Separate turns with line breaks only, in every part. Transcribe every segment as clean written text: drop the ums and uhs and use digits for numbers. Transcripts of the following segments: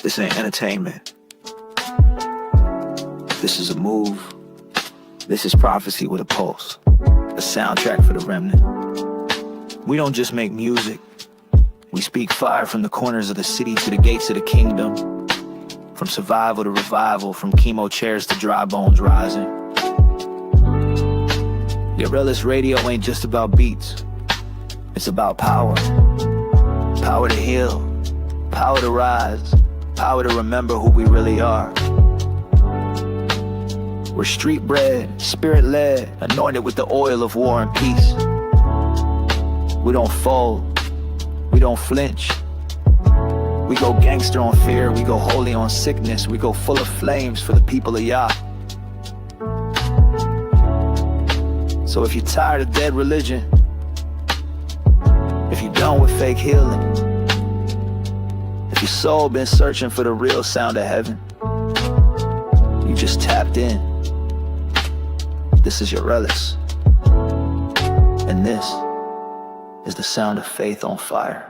This ain't entertainment. This is a move. This is prophecy with a pulse. A soundtrack for the remnant. We don't just make music. We speak fire from the corners of the city to the gates of the kingdom. From survival to revival, from chemo chairs to dry bones rising. Guerrillas Radio ain't just about beats. It's about power. Power to heal. Power to rise. Power to remember who we really are. We're street bred, spirit led, anointed with the oil of war and peace. We don't fold. We don't flinch. We go gangster on fear. We go holy on sickness. We go full of flames for the people of Yah. So if you're tired of dead religion, if you're done with fake healing, if your soul been searching for the real sound of heaven, you just tapped in. This is your Relis. And this is the sound of faith on fire.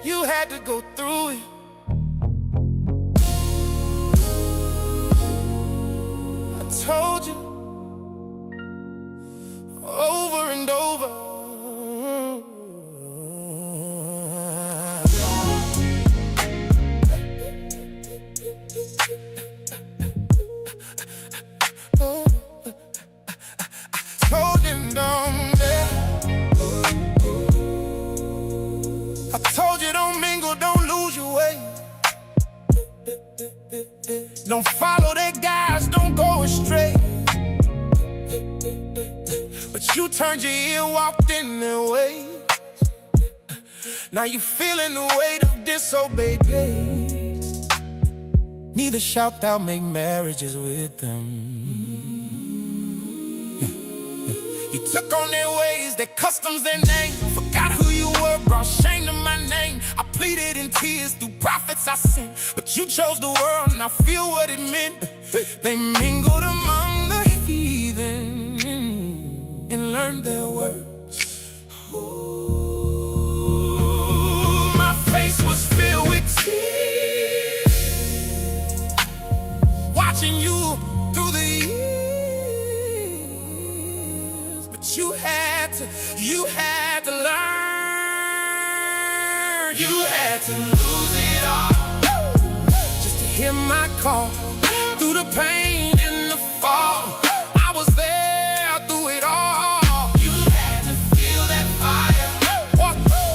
You had to go through it. I told you over and over. Told him don't I told you don't mingle, don't lose your way. Don't follow their guys, don't go astray. But you turned your ear, walked in their way. Now you feeling the weight of disobeyed days. Neither shalt thou make marriages with them. You took on their ways, their customs, their name. Forgot who you were, brought shame to my name. I pleaded in tears, through prophets I sent. But you chose the world, and I feel what it meant. They mingled among the heathen and learned their words. Ooh, my face was filled with tears, watching you through the years. But you had to learn. You had to lose it all just to hear my call. Through the pain and the fall, I was there through it all. You had to feel that fire,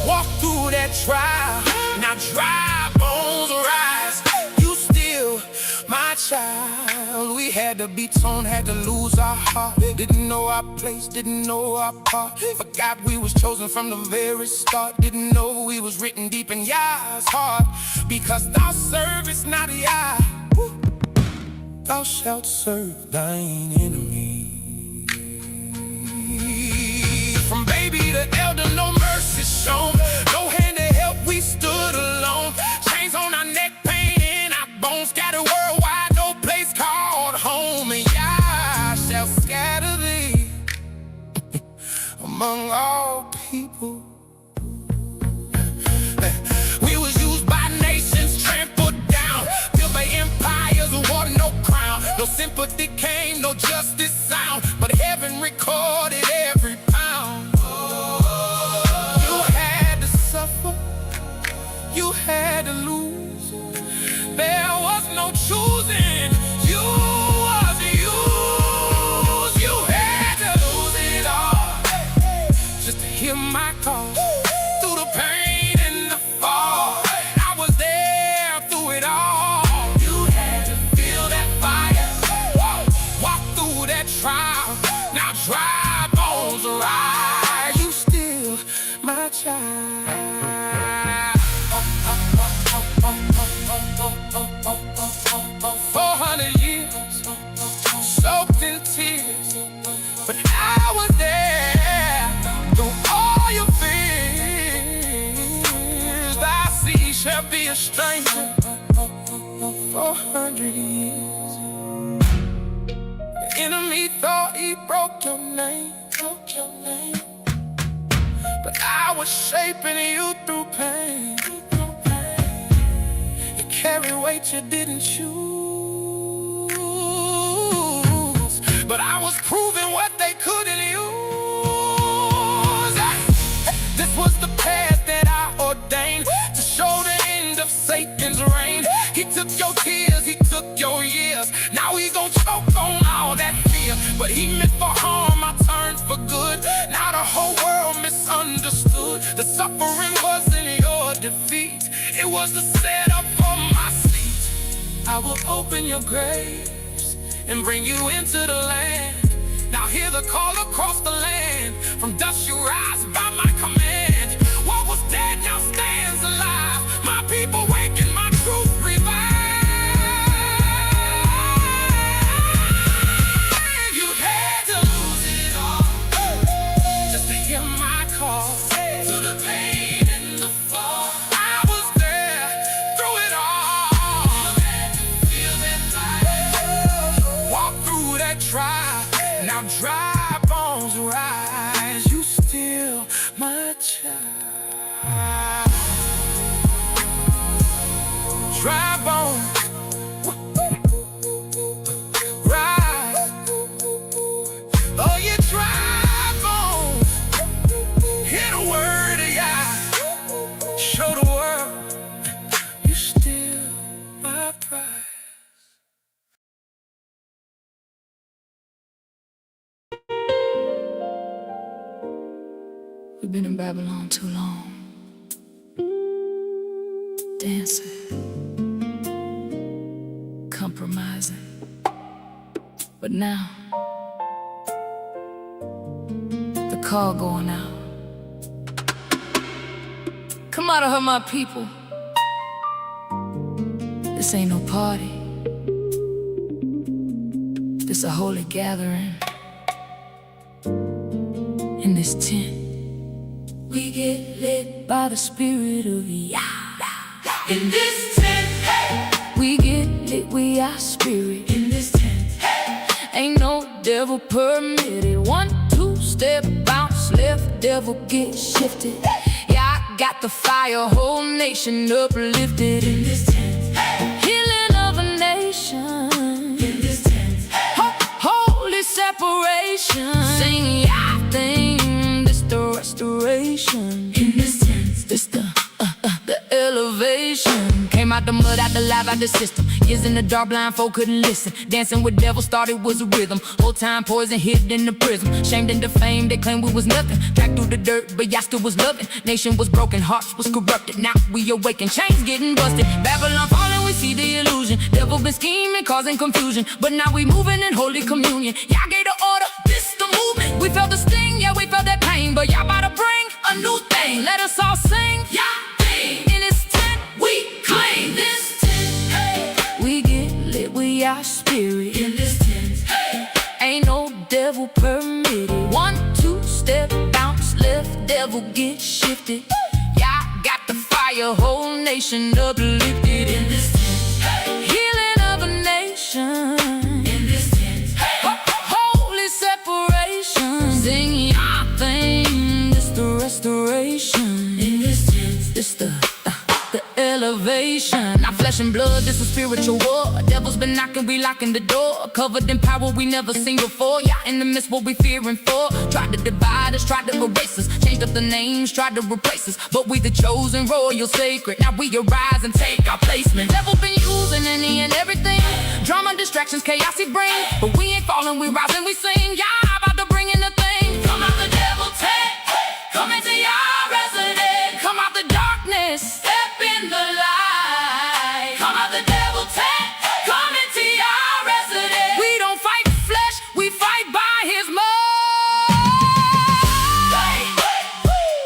walk through that trial. Now dry bones rise. You still my child. We had to be torn, had to lose our heart. Didn't know our place, didn't know our part. Forgot we was chosen from the very start. Didn't know we was written deep in Yah's heart. Because thou servest not Yah, thou shalt serve thine enemy. From baby to elder, no mercy shown. No hand to help, we stood alone. Chains on our neck, pain in our bones. Scattered worldwide, no place called home. And Yah shall scatter thee among all people. We was used by nations, trampled down, built by empires who wore no crown. No sympathy came, no justice sound, but heaven recorded every pound. You had to suffer, you had to lose. There was no choosing, you was used. You had to lose it all just to hear my call. Through the pain and the fall, I was there through it all. You had to feel that fire, walk through that a stranger for 100 years. The enemy thought he broke your name, but I was shaping you through pain. You carry weight you didn't choose, but I was proving what they couldn't use. This was the path that I ordained to show the end of Satan's reign. He took your tears, he took your years. Now he gon' choke on all that fear. But he meant for harm, I turned for good. Now the whole world misunderstood. The suffering wasn't your defeat, it was the setup for my seat. I will open your graves and bring you into the land. Now hear the call across the land. From dust you rise by my command. What was dead now stands alive. My people waking, my truth revive. You had to lose it all just to hear my call. Through the pain and the fall, I was there through it all. Feel that light. Walk through that trial. Now dry bones rise. You still my child. Dry bones rise. Oh, you dry bones. Hear the word of Yah. Show the world you still my pride.
We've been in Babylon too long, dancing, compromising. But now, the call going out. Come out of her, my people. This ain't no party. This a holy gathering. In this tent, we get lit by the spirit of Yah. In this tent, hey, we get lit with our spirit. In this tent, hey, ain't no devil permitted. 1, 2 step bounce left, devil get shifted. Yeah, I got the fire, whole nation uplifted. In this tent, hey, healing of a nation. In this tent, hey, holy separation. Sing Yah thing, this the restoration. In this tent, this the elevation. Came out the mud, out the lab, out the system. Years in the dark, blind folk couldn't listen. Dancing with devil started was a rhythm. Whole time poison hid in the prism. Shamed and defamed, they claimed we was nothing. Dragged through the dirt, but y'all still was loving. Nation was broken, hearts was corrupted. Now we awaken, chains getting busted. Babylon falling, we see the illusion. Devil been scheming, causing confusion. But now we moving in holy communion. Y'all gave the order, this the movement. We felt the sting, yeah, we felt that pain. But y'all about to bring a new thing. Let us all sing, Yah thing. In this tent, we claim this tent, hey. We get lit with our spirit. In this tent, hey, ain't no devil permitted. 1, 2 step bounce left, devil get shifted. Y'all got the fire, whole nation uplifted. In this tent, hey, healing of a nation. In this tent, hey, holy separation. Sing Yah thing, this the restoration. In this tent, this the elevation. Not flesh and blood, this a spiritual war. Devil's been knocking, we locking the door. Covered in power we never seen before. Yeah, in the midst what we fearing for. Tried to divide us, tried to erase us. Changed up the names, tried to replace us. But we the chosen royal sacred. Now we arise and take our placement. Devil been using any and everything. Drama, distractions, chaos he bring. But we ain't falling, we rise and we sing. Yeah, about to bring in the thing. Come out the devil tent, come into your residence. Come out the darkness, step in the light. Come out the devil tent, come into your residence. We don't fight flesh, we fight by his might.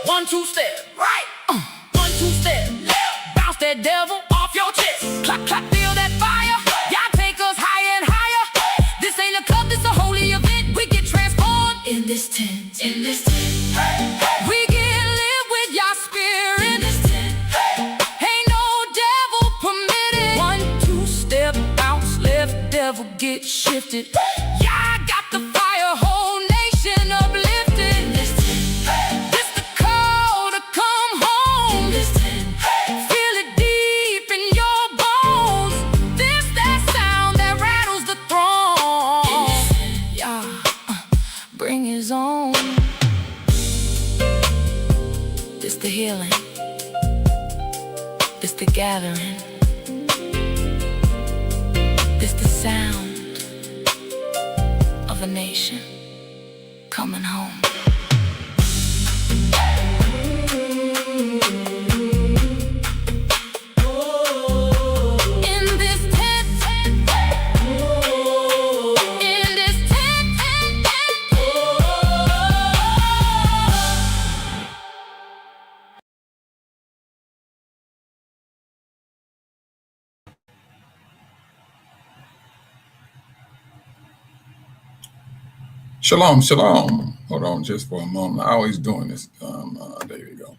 1, 2 step, right. 1, 2 step, left. Bounce that devil off your chest. Clap, clap, feel that fire. Y'all take us higher and higher. This ain't a club, this a holy event. We get transformed in this tent. In this tent, we get get shifted. Yeah, I got the fire, whole nation uplifted. This the call to come home. Feel it deep in your bones. This that sound that rattles the throne. Yeah, bring his own. This the healing. This the gathering. This the sound of a nation coming home. In this tent, in this tent,
Shalom, shalom. Hold on just for a moment. I always doing this. There you go.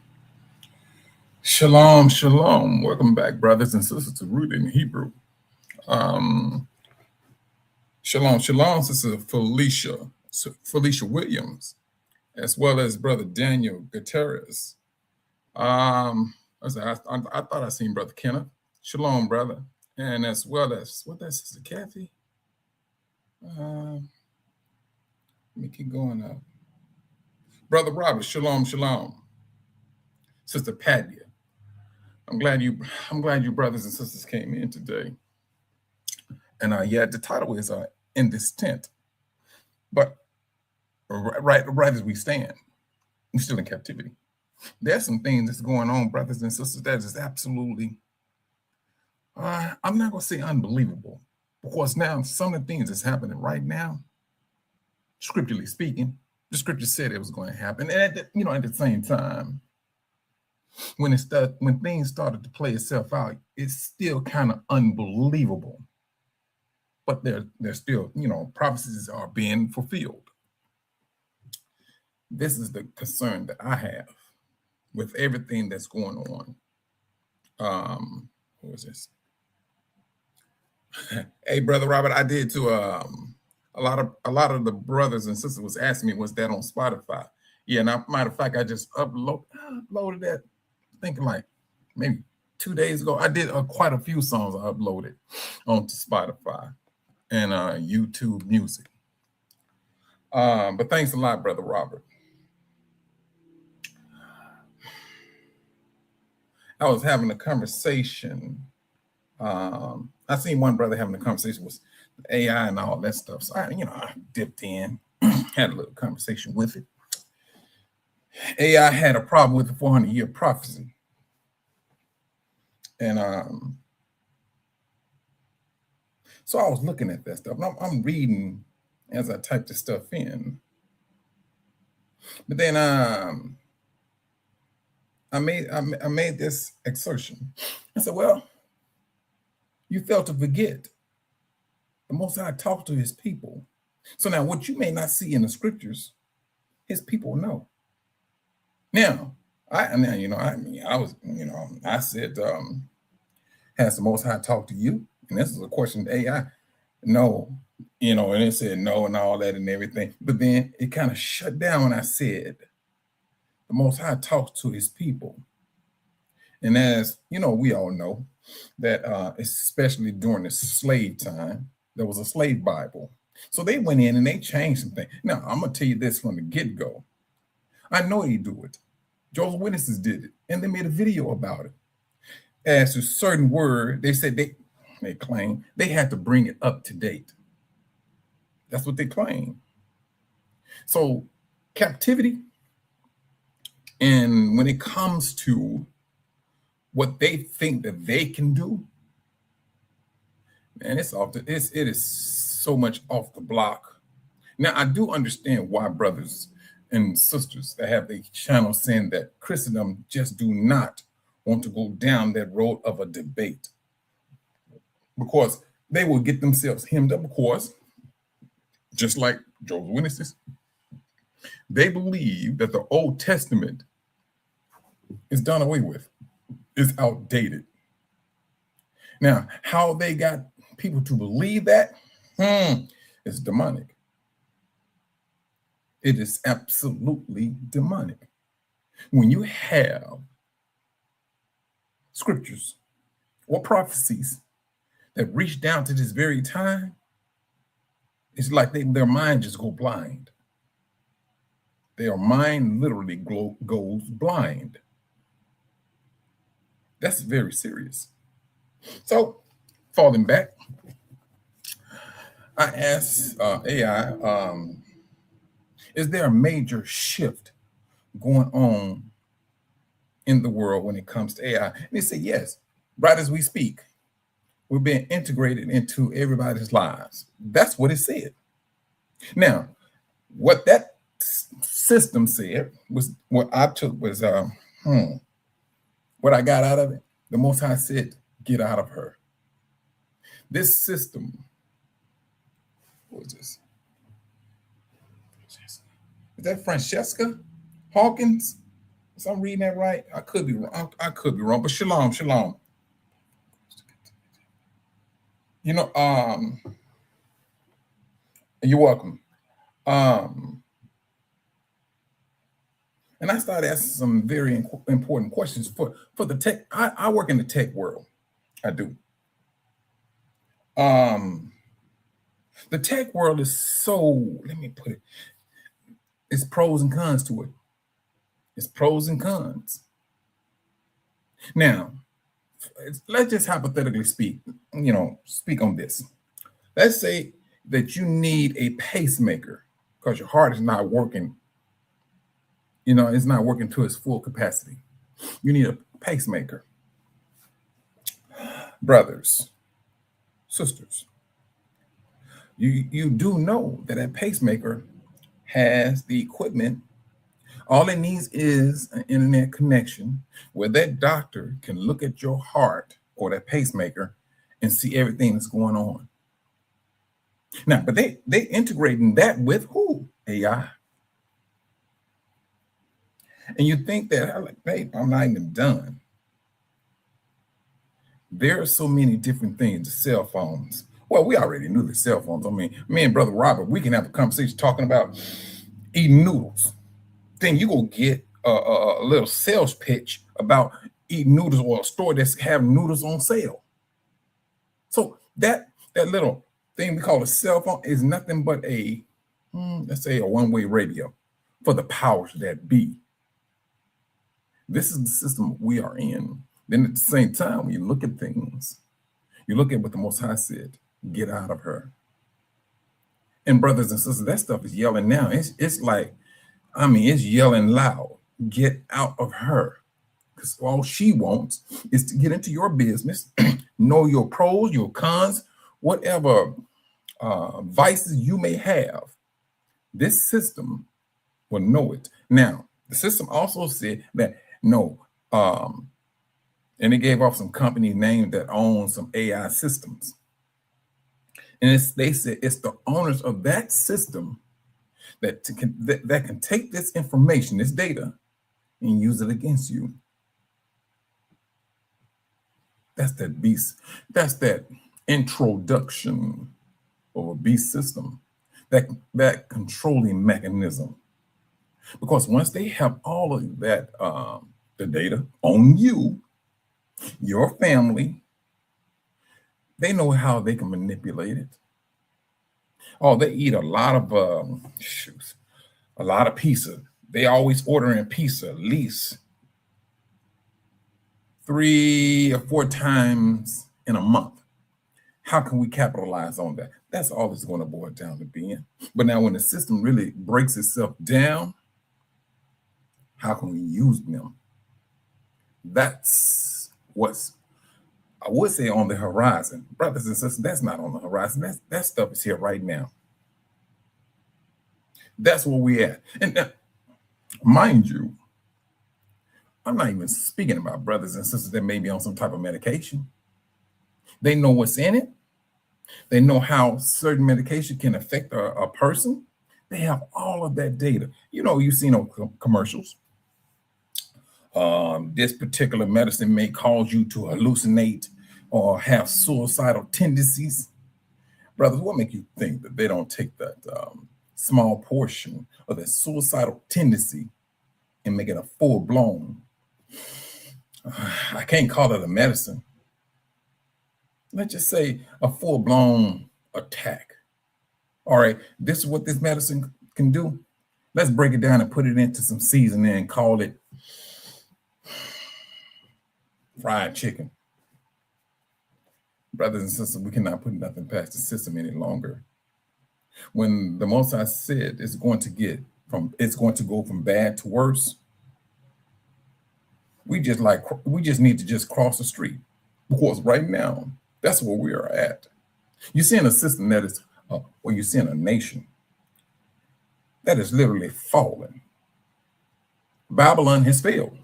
Shalom, shalom. Welcome back, brothers and sisters, to Rooted in Hebrew. Shalom, shalom, Sister Felicia Williams, as well as Brother Daniel Gutierrez. I thought I seen Brother Kenneth. Shalom, brother. And as well as, what that, Sister Kathy? Let me keep going up. Brother Robert, shalom, shalom. Sister Padia, I'm glad you brothers and sisters came in today. And yeah, the title is In This Tent. But right as we stand, we're still in captivity. There's some things that's going on, brothers and sisters, that is absolutely, I'm not gonna say unbelievable, because now some of the things that's happening right now, scripturally speaking, the scripture said it was going to happen. And at the same time, when things started to play itself out, it's still kind of unbelievable. But there's still, prophecies are being fulfilled. This is the concern that I have with everything that's going on. What was this? Hey, Brother Robert, I did too. A lot of the brothers and sisters was asking me, was that on Spotify? Yeah, and matter of fact, I just uploaded that, thinking like maybe 2 days ago. I did quite a few songs I uploaded onto Spotify and YouTube Music. But thanks a lot, Brother Robert. I was having a conversation. I seen one brother having a conversation with AI and all that stuff. So I dipped in, had a little conversation with it. AI had a problem with the 400-year prophecy. And so I was looking at that stuff. And I'm reading as I type this stuff in. But then I made this assertion. I said, well, you fail to forget the Most High talked to his people. So now what you may not see in the scriptures, his people know. Now, I said, has the Most High talked to you? And this is a question to AI. No, and it said no and all that and everything. But then it kind of shut down when I said the Most High talks to his people. And as we all know that especially during the slave time, there was a slave Bible. So they went in and they changed some things. Now, I'm going to tell you this from the get-go. I know they do it. Jehovah's Witnesses did it, and they made a video about it. As to certain word, they said they claim they had to bring it up to date. That's what they claim. So captivity, and when it comes to what they think that they can do, man, it is so much off the block. Now, I do understand why brothers and sisters that have the channel saying that Christendom just do not want to go down that road of a debate, because they will get themselves hemmed up. Of course, just like Jehovah's Witnesses, they believe that the Old Testament is done away with, is outdated. Now, how they got people to believe that, It's demonic. It is absolutely demonic. When you have scriptures or prophecies that reach down to this very time, it's like their mind just go blind. Their mind literally goes blind. That's very serious. So, falling back, I asked AI, is there a major shift going on in the world when it comes to AI? And they said, yes, right as we speak, we're being integrated into everybody's lives. That's what it said. Now, what that system said was what I took was what I got out of it. The Most High said, get out of her. This system, what is this? Is that Francesca Hawkins? Is I'm reading that right? I could be wrong. I could be wrong, but shalom, shalom. You know, you're welcome. And I started asking some very important questions for the tech. I work in the tech world. I do. The tech world is so, let me put it, it's pros and cons to it. It's pros and cons. Now, let's just hypothetically speak on this. Let's say that you need a pacemaker because your heart is not working. It's not working to its full capacity. You need a pacemaker. Brothers, sisters, you do know that a pacemaker has the equipment. All it needs is an internet connection where that doctor can look at your heart or that pacemaker and see everything that's going on. Now, but they integrating that with who? AI. And you think that, I'm like, babe, I'm not even done. There are so many different things, the cell phones. Well, we already knew the cell phones. I mean, me and Brother Robert, we can have a conversation talking about eating noodles. Then you go get a little sales pitch about eating noodles or a store that's having noodles on sale. So that little thing we call a cell phone is nothing but let's say a one-way radio for the powers that be. This is the system we are in. Then at the same time, when you look at things, you look at what the Most High said, get out of her. And brothers and sisters, that stuff is yelling now. It's like, it's yelling loud, get out of her. Because all she wants is to get into your business, know your pros, your cons, whatever vices you may have. This system will know it. Now, the system also said that no, and it gave off some company name that owns some AI systems. And they said it's the owners of that system that can take this information, this data, and use it against you. That's that beast. That's that introduction of a beast system, that controlling mechanism. Because once they have all of that, the data on you, your family, they know how they can manipulate it. Oh, they eat a lot of pizza. They always ordering pizza at least 3 or 4 times in a month. How can we capitalize on that? That's all it's going to boil down to being. But now when the system really breaks itself down, how can we use them? That's what's, I would say, on the horizon. Brothers and sisters, that's not on the horizon. That stuff is here right now. That's where we at. And mind you, I'm not even speaking about brothers and sisters that may be on some type of medication. They know what's in it. They know how certain medication can affect a person. They have all of that data. You've seen on commercials. This particular medicine may cause you to hallucinate or have suicidal tendencies. Brothers, what make you think that they don't take that small portion of that suicidal tendency and make it a full-blown, I can't call it a medicine, let's just say a full-blown attack. All right, this is what this medicine can do. Let's break it down and put it into some seasoning and call it fried chicken. Brothers and sisters, we cannot put nothing past the system any longer. When the Most High said it's going to go from bad to worse, we just need to just cross the street, because right now that's where we are at. You're seeing a system that is, or you're seeing a nation that is literally falling. Babylon has failed.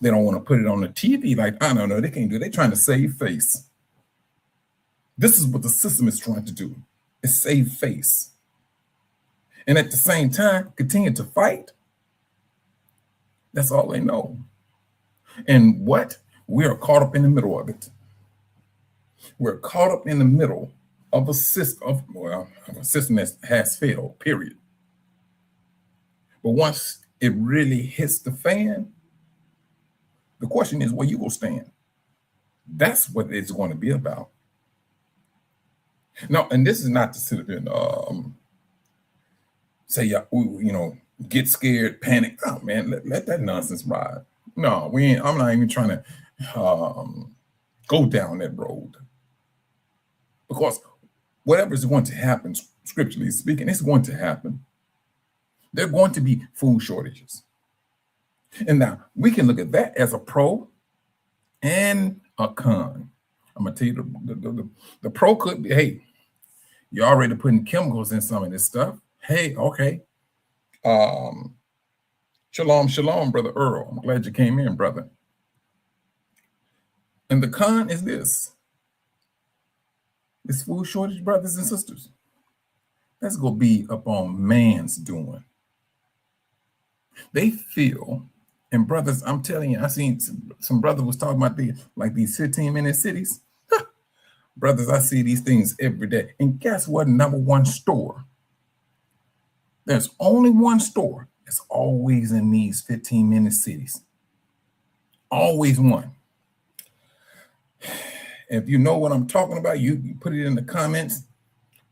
They don't want to put it on the TV. Like, I don't know, they can't do it. They're trying to save face. This is what the system is trying to do, is save face. And at the same time, continue to fight. That's all they know. And what? We are caught up in the middle of it. We're caught up in the middle of a system, that has failed, period. But once it really hits the fan, the question is where you will stand. That's what it's going to be about. No, and this is not to sit up and say, get scared, panic. Oh man, let that nonsense ride. No, we ain't. I'm not even trying to go down that road, because whatever is going to happen, scripturally speaking, it's going to happen. There are going to be food shortages, and now we can look at that as a pro and a con. I'm gonna tell you the pro could be, hey, you're already putting chemicals in some of this stuff. Hey, okay. Shalom, shalom, Brother Earl. I'm glad you came in, brother. And the con is this food shortage, brothers and sisters, that's going to be upon man's doing. They feel, and brothers, I'm telling you, I seen some brothers was talking about these 15-minute cities. Brothers, I see these things every day. And guess what? Number one store. There's only one store that's always in these 15-minute cities. Always one. If you know what I'm talking about, you put it in the comments.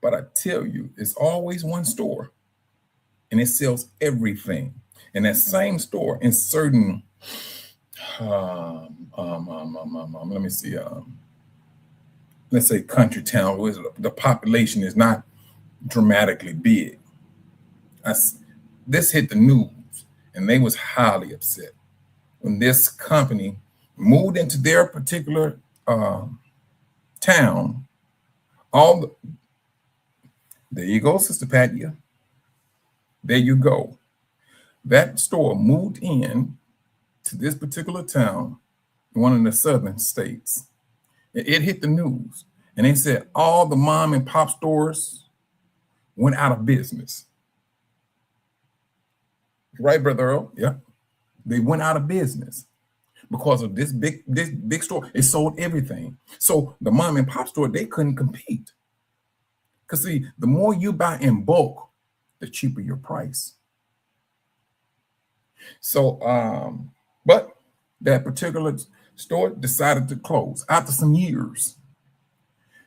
But I tell you, it's always one store, and it sells everything. And that same store in certain, let me see, let's say country town where the population is not dramatically big. This hit the news, and they was highly upset when this company moved into their particular town. There you go, Sister Patia. There you go. That store moved in to this particular town, one of the southern states. It hit the news, and they said all the mom and pop stores went out of business. Right, Brother Earl? Yeah. They went out of business because of this big store. It sold everything. So the mom and pop store, they couldn't compete. Because see, the more you buy in bulk, the cheaper your price. So, but that particular store decided to close after some years.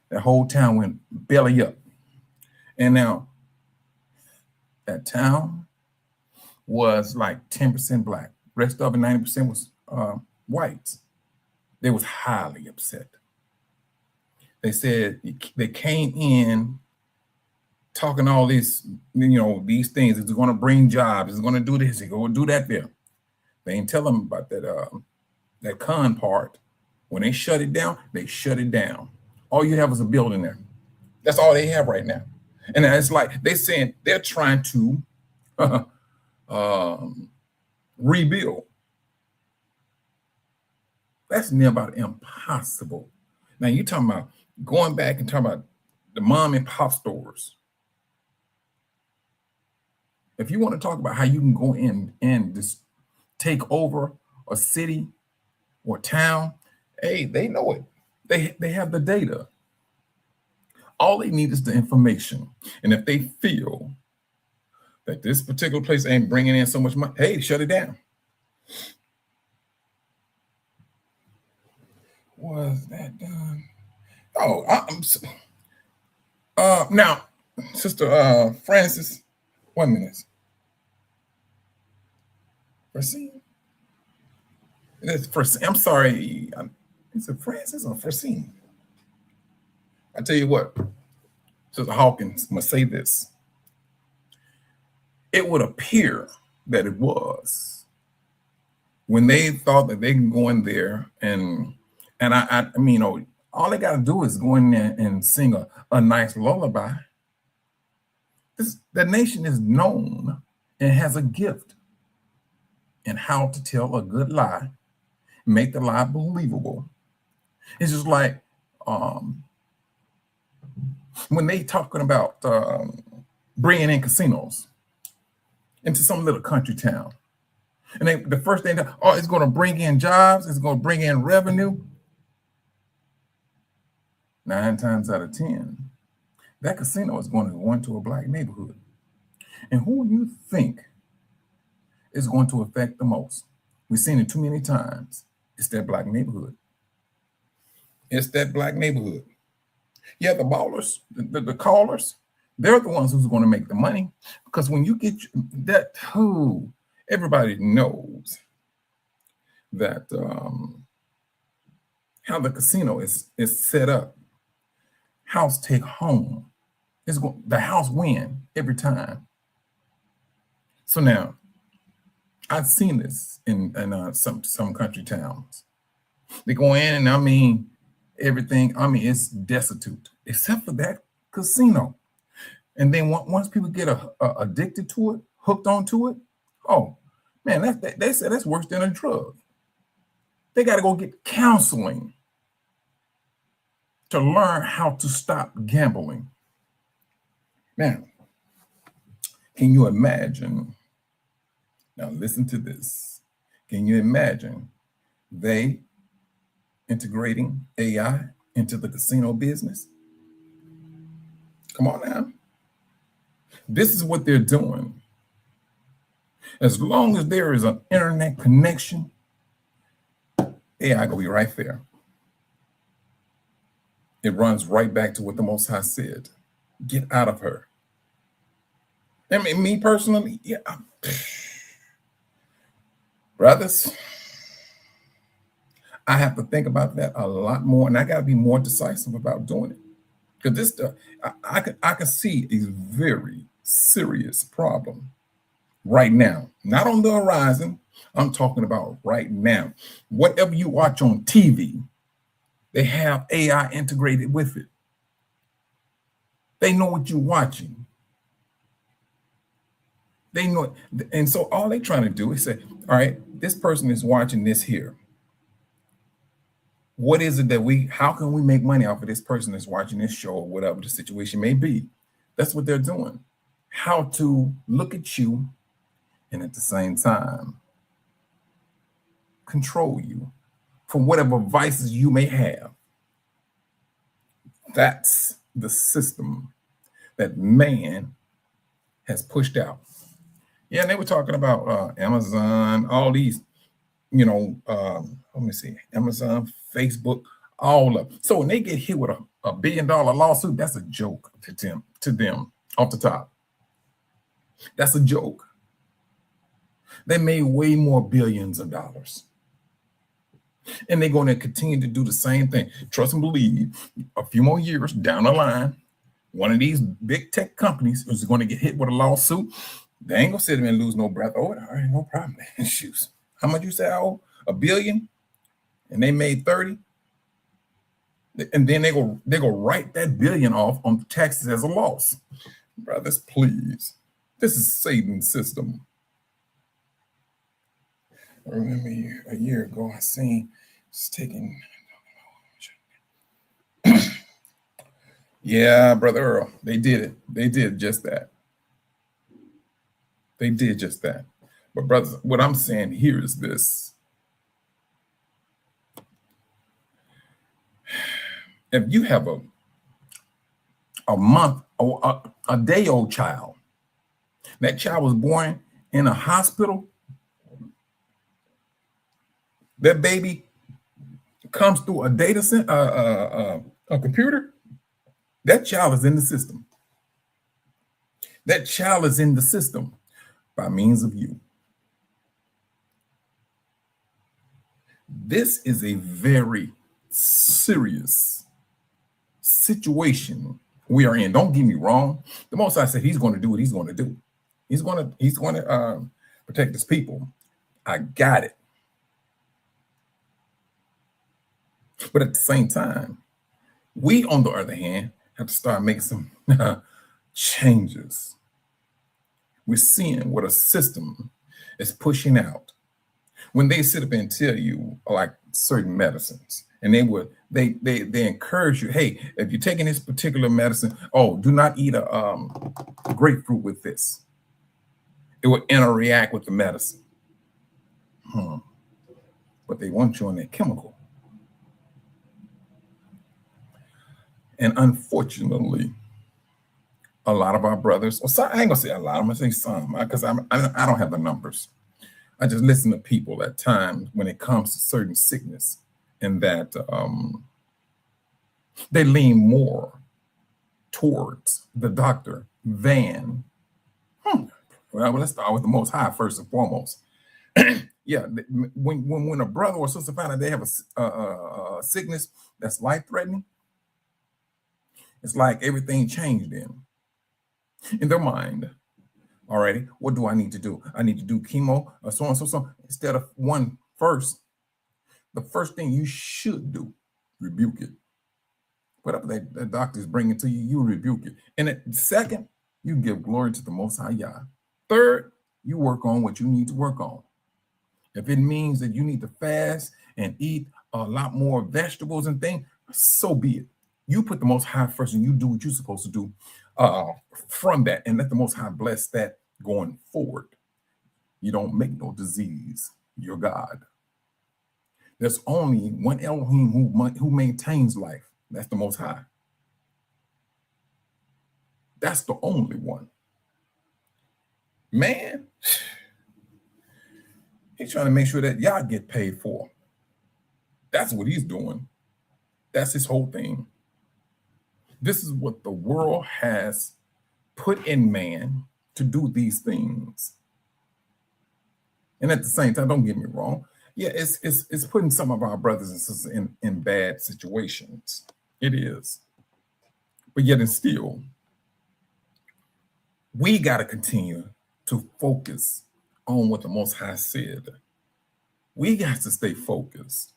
The whole town went belly up. And now that town was like 10% black. Rest of it, 90% was whites. They was highly upset. They said they came in talking all this, these things. It's going to bring jobs. It's going to do this. It's going to do that there. They ain't tell them about that con part. When they shut it down, they shut it down. All you have is a building there. That's all they have right now. And it's like they're saying they're trying to rebuild. That's near about impossible. Now you're talking about going back and talking about the mom and pop stores. If you want to talk about how you can go in and just take over a city or town, hey, they know it. They have the data. All they need is the information. And if they feel that this particular place ain't bringing in so much money, hey, shut it down. Was that done? Oh, now, Sister Francis, 1 minute. Francine? It's Francine. I'm sorry. Is it Francis or Francine? I tell you what, Sister Hawkins must say this. It would appear that it was when they thought that they can go in there and I mean, all they got to do is go in there and sing a nice lullaby. The nation is known and has a gift in how to tell a good lie, make the lie believable. It's just like when they talking about bringing in casinos into some little country town, and the first thing it's going to bring in jobs, it's going to bring in revenue. 9 times out of 10, that casino is going to go into a black neighborhood. And who you think is going to affect the most? We've seen it too many times. It's that black neighborhood. It's that black neighborhood. Yeah, the ballers, the callers, they're the ones who's going to make the money. Because when you get that, everybody knows that how the casino is set up. House take home. The house win every time. So now, I've seen this in some country towns. They go in and I mean everything. I mean it's destitute except for that casino. And then once people get addicted to it, hooked onto it, oh man, they said that's worse than a drug. They got to go get counseling to learn how to stop gambling. Now, can you imagine? Now listen to this. Can you imagine they integrating AI into the casino business? Come on now. This is what they're doing. As long as there is an internet connection, AI gonna be right there. It runs right back to what the Most High said. Get out of her. I mean, me personally, yeah. Brothers, I have to think about that a lot more, and I got to be more decisive about doing it. Because this stuff, I can see a very serious problem right now. Not on the horizon. I'm talking about right now. Whatever you watch on TV, they have AI integrated with it. They know what you're watching. They know it. And so all they're trying to do is say, all right, this person is watching this here. What is it that how can we make money off of this person that's watching this show or whatever the situation may be? That's what they're doing. How to look at you and at the same time control you from whatever vices you may have. That's the system that man has pushed out. Yeah, and they were talking about Amazon, all these, let me see, Amazon, Facebook, all of them. So when they get hit with a $1 billion lawsuit, that's a joke to them off the top. That's a joke. They made way more billions of dollars. And they're going to continue to do the same thing. Trust and believe, a few more years down the line, one of these big tech companies is going to get hit with a lawsuit. They ain't going to sit there and lose no breath. Oh, all right, no problem. Shoes. How much you say I owe? $1 billion? And they made 30? And then they go write that $1 billion off on taxes as a loss. Brothers, please. This is Satan's system. I remember a year ago, I seen it's taking. Yeah, Brother Earl, they did it. They did just that. They did just that. But brothers, what I'm saying here is this. If you have a month or a day old child. That child was born in a hospital. That baby comes through a data center, a computer. That child is in the system. That child is in the system by means of you. This is a very serious situation we are in. Don't get me wrong. The Most High said He's going to do what He's going to do. He's going to protect His people. I got it. But at the same time, we, on the other hand, have to start making some changes. We're seeing what a system is pushing out. When they sit up and tell you like certain medicines, and they encourage you, hey, if you're taking this particular medicine, oh, do not eat a grapefruit with this. It will interact with the medicine. But they want you on that chemical. And unfortunately, a lot of our brothers, or some, I ain't gonna say a lot, I'm gonna say some, because I don't have the numbers. I just listen to people at times when it comes to certain sickness, and that they lean more towards the doctor than, well, let's start with the Most High first and foremost. Yeah, when a brother or sister find out they have a sickness that's life-threatening, it's like everything changed in their mind. Already, what do I need to do? I need to do chemo or so on, so. Instead of the first thing you should do, rebuke it. Whatever that doctor is bringing to you, you rebuke it. And at second, you give glory to the Most High Yah. Third, you work on what you need to work on. If it means that you need to fast and eat a lot more vegetables and things, so be it. You put the Most High first and you do what you're supposed to do from that, and let the Most High bless that going forward. You don't make no disease. You're God. There's only one Elohim who maintains life. That's the Most High. That's the only one. Man, he's trying to make sure that y'all get paid for. That's what he's doing. That's his whole thing. This is what the world has put in man to do these things. And at the same time, don't get me wrong. Yeah, it's putting some of our brothers and sisters in bad situations. It is. But yet and still, we got to continue to focus on what the Most High said. We got to stay focused.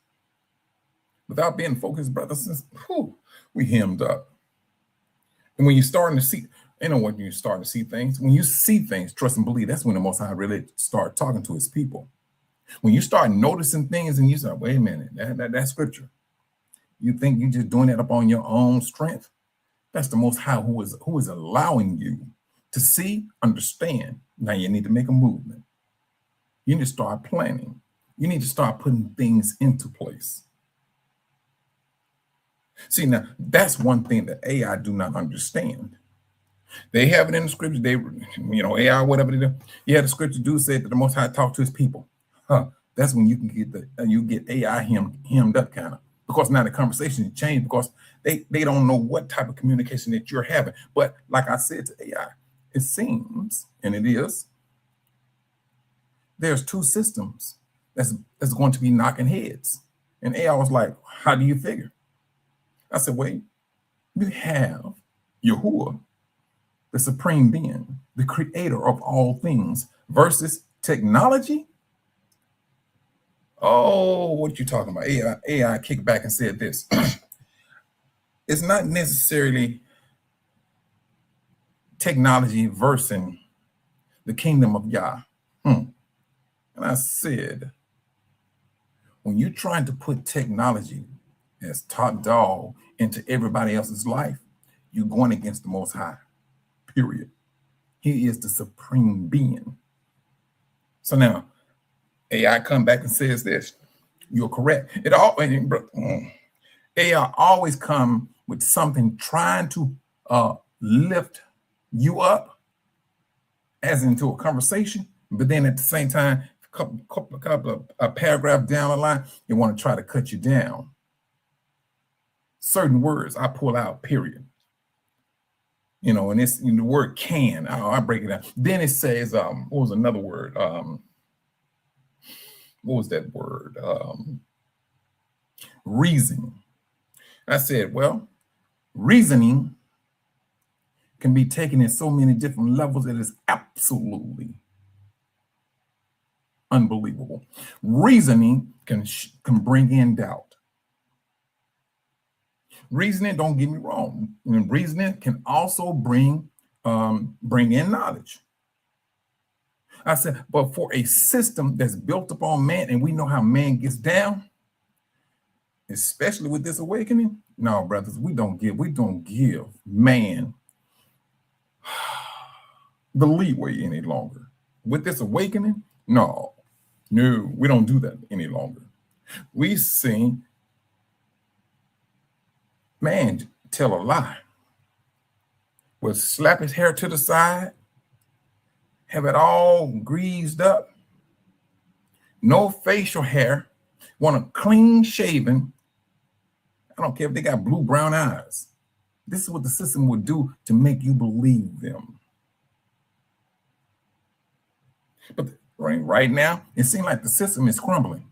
Without being focused, brothers and sisters, we hemmed up. And when you're starting to see, when you're starting to see things, when you see things, trust and believe, that's when the Most High really start talking to His people. When you start noticing things and you say, wait a minute, that's scripture. You think you're just doing that up on your own strength? That's the Most High who is allowing you to see, understand. Now you need to make a movement. You need to start planning. You need to start putting things into place. See, now that's one thing that AI do not understand. They have it in the scripture. They, AI, whatever they do. Yeah, the scripture do say that the Most High talk to His people. That's when you can get AI hemmed up kind of, because now the conversation changed because they don't know what type of communication that you're having. But like I said to AI, it seems, and it is, there's two systems that's going to be knocking heads. And AI was like, how do you figure? I said, wait, you have Yahuwah, the supreme being, the creator of all things, versus technology. Oh, what you talking about? AI kicked back and said this. It's not necessarily technology versus the kingdom of Yah. And I said, when you're trying to put technology as top dog into everybody else's life, you're going against the Most High, period. He is the supreme being. So now, AI come back and says this. You're correct. AI always come with something trying to lift you up as into a conversation, but then at the same time, a paragraph down the line, they want to try to cut you down. Certain words I pull out, period. And it's the word can. I break it down. Then it says, what was another word? What was that word? Reasoning. I said, well, reasoning can be taken in so many different levels. It is absolutely unbelievable. Reasoning can bring in doubt. Reasoning, don't get me wrong, reasoning can also bring in knowledge. I said, but for a system that's built upon man, and we know how man gets down, especially with this awakening, no, brothers, we don't give man the leeway any longer. With this awakening, no, we don't do that any longer. We see man tell a lie, will slap his hair to the side, have it all greased up, no facial hair, want a clean shaven. I don't care if they got blue, brown eyes. This is what the system would do to make you believe them. But right now, it seems like the system is crumbling.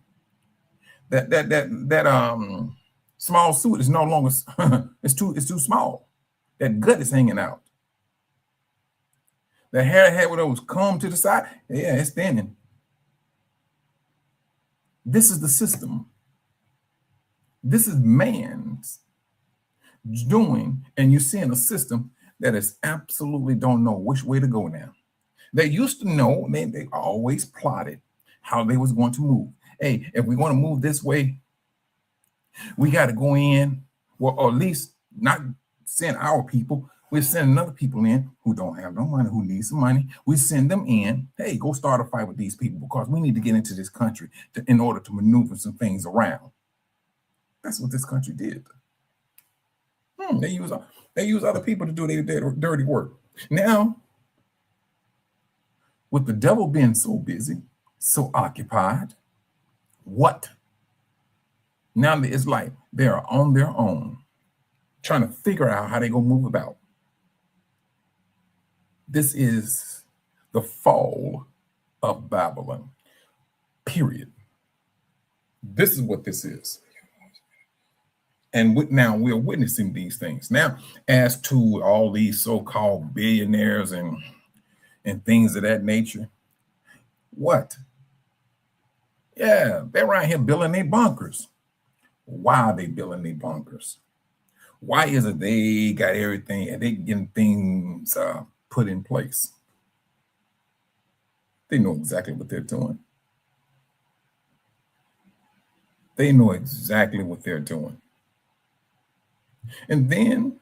That small suit is no longer it's too small. That gut is hanging out. The hair had with it was combed to the side. Yeah, it's thinning. This is the system. This is man's doing, and you're seeing a system that is absolutely don't know which way to go now. They used to know, they always plotted how they was going to move. Hey, if we want to move this way, we got to go in, or at least not send our people. We're sending other people in who don't have no money, who need some money. We send them in. Hey, go start a fight with these people because we need to get into this country in order to maneuver some things around. That's what this country did. They use other people to do their dirty work. Now, with the devil being so busy, so occupied, what? Now it's like they are on their own, trying to figure out how they're going to move about. This is the fall of Babylon, period. This is what this is. And now we're witnessing these things. Now, as to all these so-called billionaires and things of that nature, what? Yeah, they're around here building their bunkers. Why are they building their bunkers? Why is it they got everything and they getting things put in place? They know exactly what they're doing. They know exactly what they're doing. And then,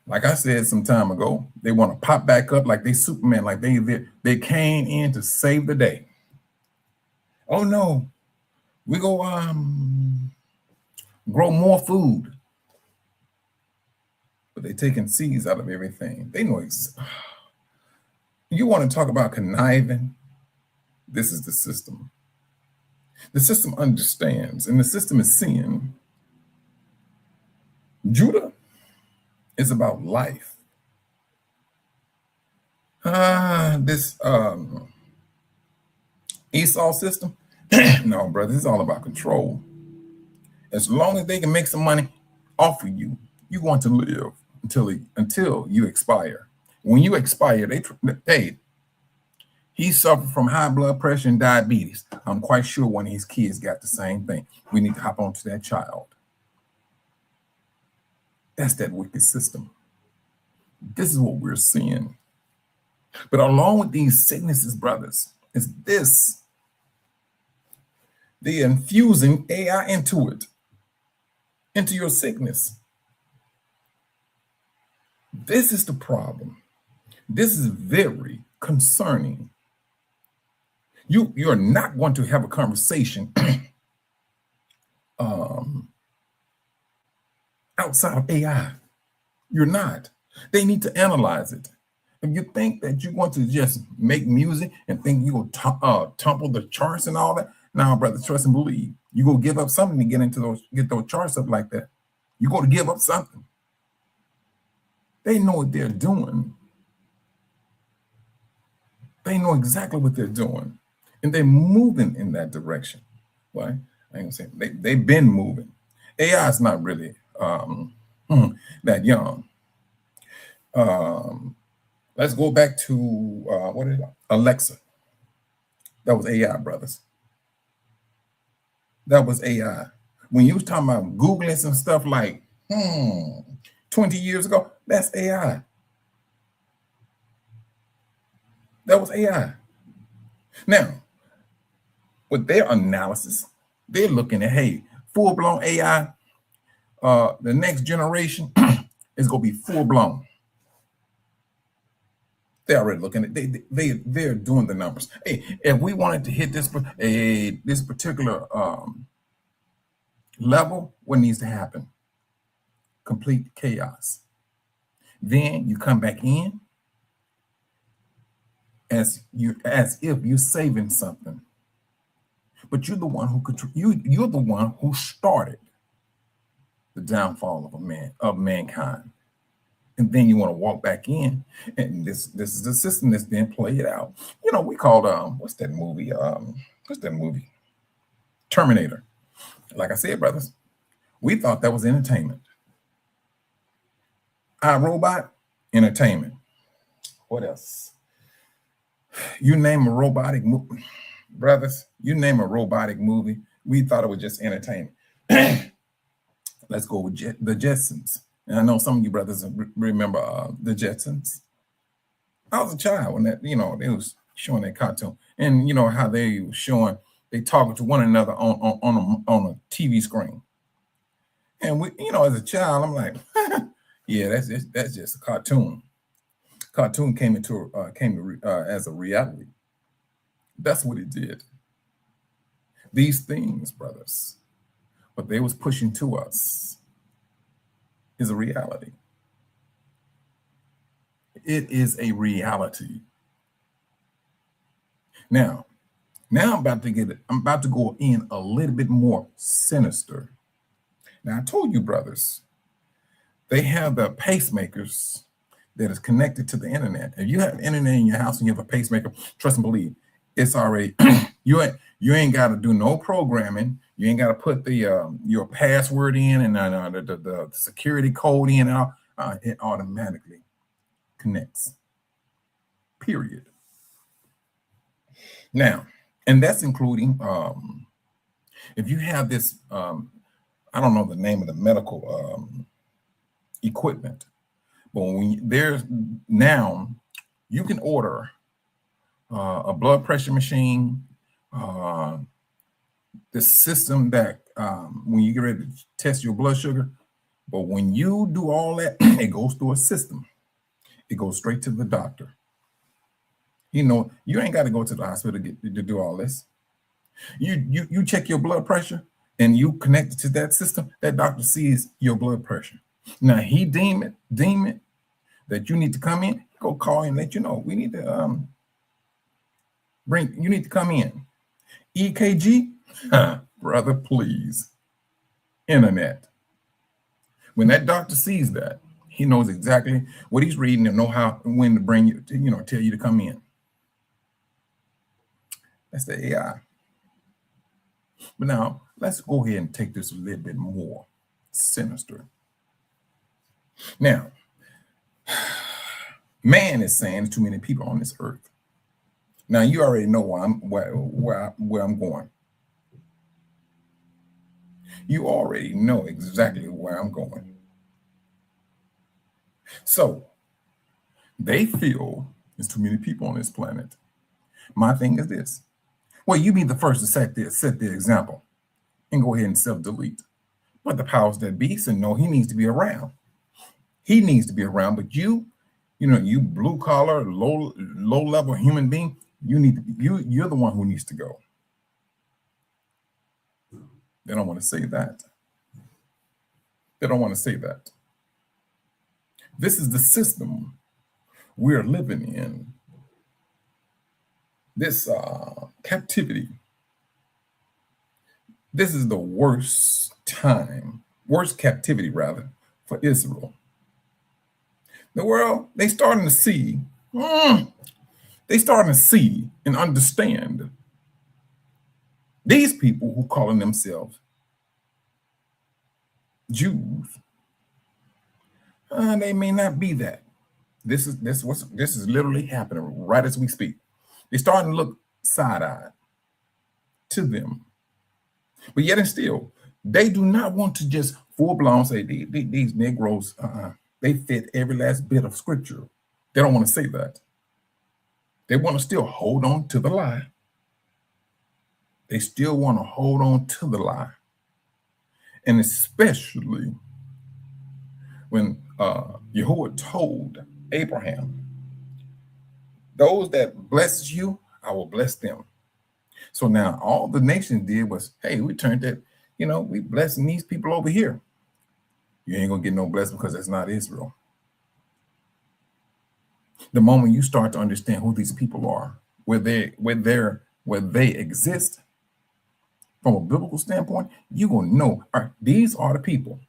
like I said some time ago, they want to pop back up like they Superman, like they came in to save the day. Oh no, we go grow more food. But they're taking seeds out of everything. They know you want to talk about conniving? This is the system. The system understands, and the system is seeing. Judah is about life. This Esau system, no, brother, it's all about control. As long as they can make some money off of you, you want to live until you expire. When you expire, he suffered from high blood pressure and diabetes. I'm quite sure one of his kids got the same thing. We need to hop onto that child. That's that wicked system. This is what we're seeing. But along with these sicknesses, brothers, is this. They're infusing AI into it, into your sickness. This is the problem. This is very concerning. You're not going to have a conversation outside of AI. You're not. They need to analyze it. If you think that you're going to just make music and think you will tumble the charts and all that, now, brother, trust and believe. You go give up something to get those charts up like that. You go to give up something. They know what they're doing. They know exactly what they're doing, and they're moving in that direction. Why? I ain't gonna say they've been moving. AI is not really that young. Let's go back to what is it? Alexa. That was AI, brothers. That was AI. When you was talking about Googling some stuff like 20 years ago, that's AI. That was AI. Now, with their analysis, they're looking at, hey, full-blown AI, the next generation is going to be full-blown. They're already looking at they're doing the numbers. Hey, if we wanted to hit this particular level, what needs to happen? Complete chaos. Then you come back in as if you're saving something, but you're the one who you're the one who started the downfall of mankind. And then you want to walk back in, and this is the system that's been played out. You know, we called what's that movie? Terminator. Like I said, brothers, we thought that was entertainment. iRobot, entertainment. What else? You name a robotic movie, brothers. You name a robotic movie, we thought it was just entertainment. Let's go with the Jetsons. And I know some of you brothers remember the Jetsons. I was a child when that, they was showing that cartoon, and you know how they were showing, they talking to one another on a TV screen. And we, as a child, I'm like, yeah, that's just a cartoon. Cartoon came as a reality. That's what it did. These things, brothers, what they was pushing to us is a reality. It is a reality. Now I'm about to go in a little bit more sinister. Now, I told you, brothers, they have the pacemakers that is connected to the internet. If you have internet in your house and you have a pacemaker, trust and believe, it's already you ain't got to do no programming. You ain't got to put the your password in and the security code in and all. It automatically connects. Period. Now, and that's including if you have this I don't know the name of the medical equipment, but there's now you can order a blood pressure machine, the system that when you get ready to test your blood sugar, but when you do all that, it goes through a system. It goes straight to the doctor. You ain't got to go to the hospital to do all this. You check your blood pressure and you connect it to that system. That doctor sees your blood pressure. Now he deem it that you need to come in. Go call him, let you know we need to you need to come in. EKG, brother, please. Internet. When that doctor sees that, he knows exactly what he's reading and when to bring you to, tell you to come in. That's the AI. But now let's go ahead and take this a little bit more sinister. Now, man is saying too many people on this earth. Now you already know where I'm going. You already know exactly where I'm going. So they feel there's too many people on this planet. My thing is this. Well, you be the first to set the example and go ahead and self-delete. But the powers that be said, no, he needs to be around. He needs to be around. But you blue collar, low level human being, you're the one who needs to go. They don't want to say that. They don't want to say that. This is the system we're living in. This captivity. This is the worst captivity rather, for Israel. The world, they starting to see and understand these people who calling themselves Jews. They may not be that. This is literally happening right as we speak. They're starting to look side-eyed to them. But yet and still, they do not want to just full-blown say these Negroes, they fit every last bit of scripture. They don't want to say that. They want to still hold on to the lie. They still want to hold on to the lie. And especially when Yahuwah told Abraham, those that bless you, I will bless them. So now all the nations did was, hey, we turned that, we blessing these people over here. You ain't gonna get no blessing because that's not Israel. The moment you start to understand who these people are, where they exist from a biblical standpoint, you're gonna know, all right, these are the people.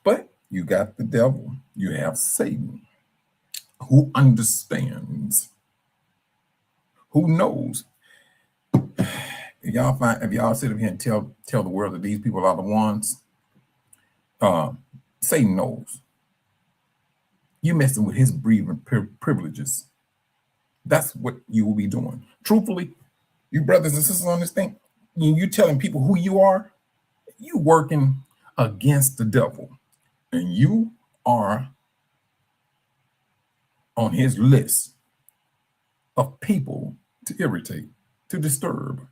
But you got the devil, you have Satan, who understands, who knows. If y'all sit up here and tell the world that these people are the ones, Satan knows. You're messing with his breathing privileges. That's what you will be doing. Truthfully, you brothers and sisters on this thing, you telling people who you are, you working against the devil. And you are on his list of people to irritate, to disturb,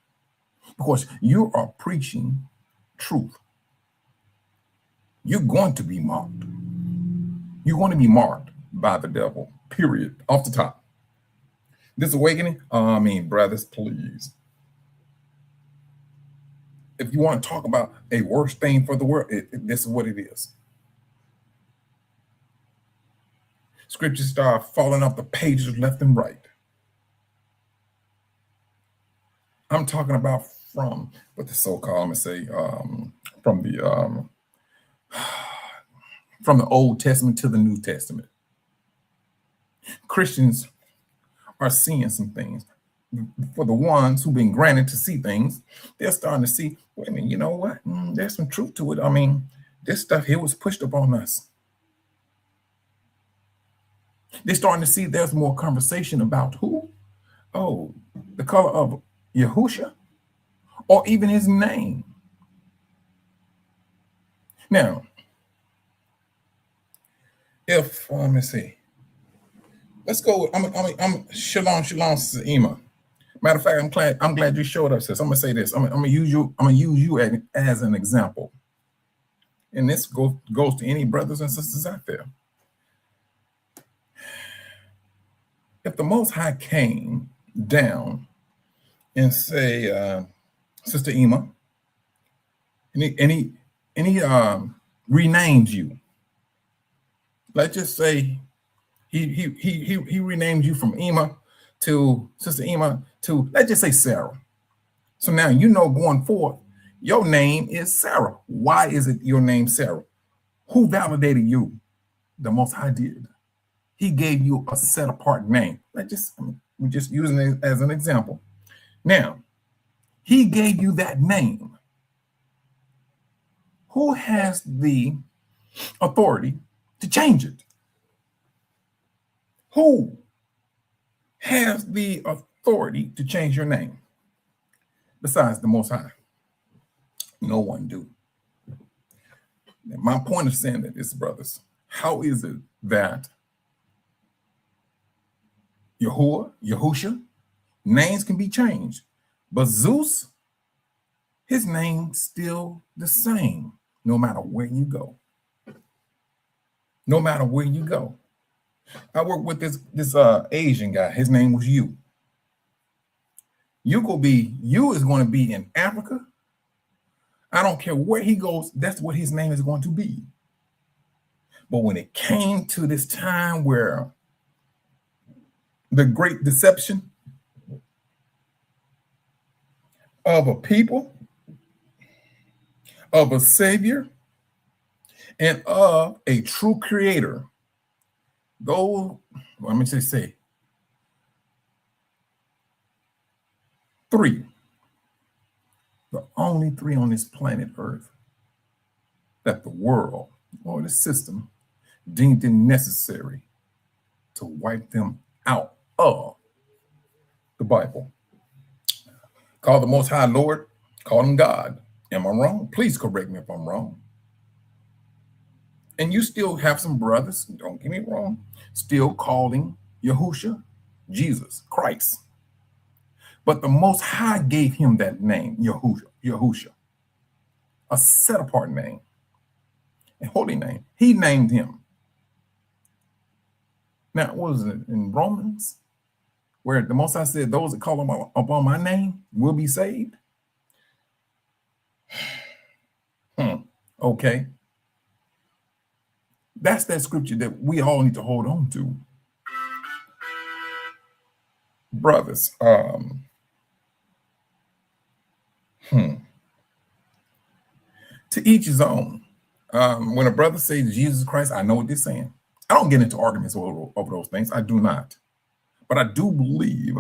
because you are preaching truth. You're going to be mocked. You're going to be marked by the devil, period, off the top. This awakening, brothers, please. If you want to talk about a worse thing for the world, this is what it is. Scriptures start falling off the pages left and right. I'm talking about from what the so-called, I'm gonna say, from the Old Testament to the New Testament. Christians are seeing some things. For the ones who've been granted to see things, they're starting to see, wait a minute, you know what? There's some truth to it. This stuff here was pushed upon us. They're starting to see there's more conversation about who? Oh, the color of Yahusha, or even his name. Now, if let me see, let's go. I'm shalom, Sister Ima. Matter of fact, I'm glad you showed up, sis. I'm gonna say this. I'm gonna use you as an example, and this goes to any brothers and sisters out there. If the Most High came down and say, Sister Ima, and he renamed you. Let's just say he renamed you from Ima to Sister Ima to, let's just say, Sarah. So now going forth, your name is Sarah. Why is it your name Sarah? Who validated you? The Most High did. He gave you a set apart name. We're just using it as an example. Now, he gave you that name. Who has the authority to change it? Who has the authority to change your name besides the Most High? No one do. Now, my point of saying that is, brothers, how is it that Yahusha, names can be changed, but Zeus, his name's still the same, no matter where you go. No matter where you go. I worked with this Asian guy. His name was Yu. Yu is going to be in Africa. I don't care where he goes. That's what his name is going to be. But when it came to this time where the great deception of a people, of a savior, and of a true creator, those, let me just say, three, the only three on this planet Earth that the world or the system deemed it necessary to wipe them out of the Bible. Call the Most High Lord, call him God. Am I wrong? Please correct me if I'm wrong. And you still have some brothers, don't get me wrong, still calling Yahusha Jesus, Christ. But the Most High gave him that name, Yahusha, a set-apart name, a holy name. He named him. Now, what was it in Romans, where the Most High said, those that call upon my name will be saved? Okay. That's that scripture that we all need to hold on to. Brothers, to each his own. When a brother says Jesus Christ, I know what they're saying. I don't get into arguments over those things. I do not. But I do believe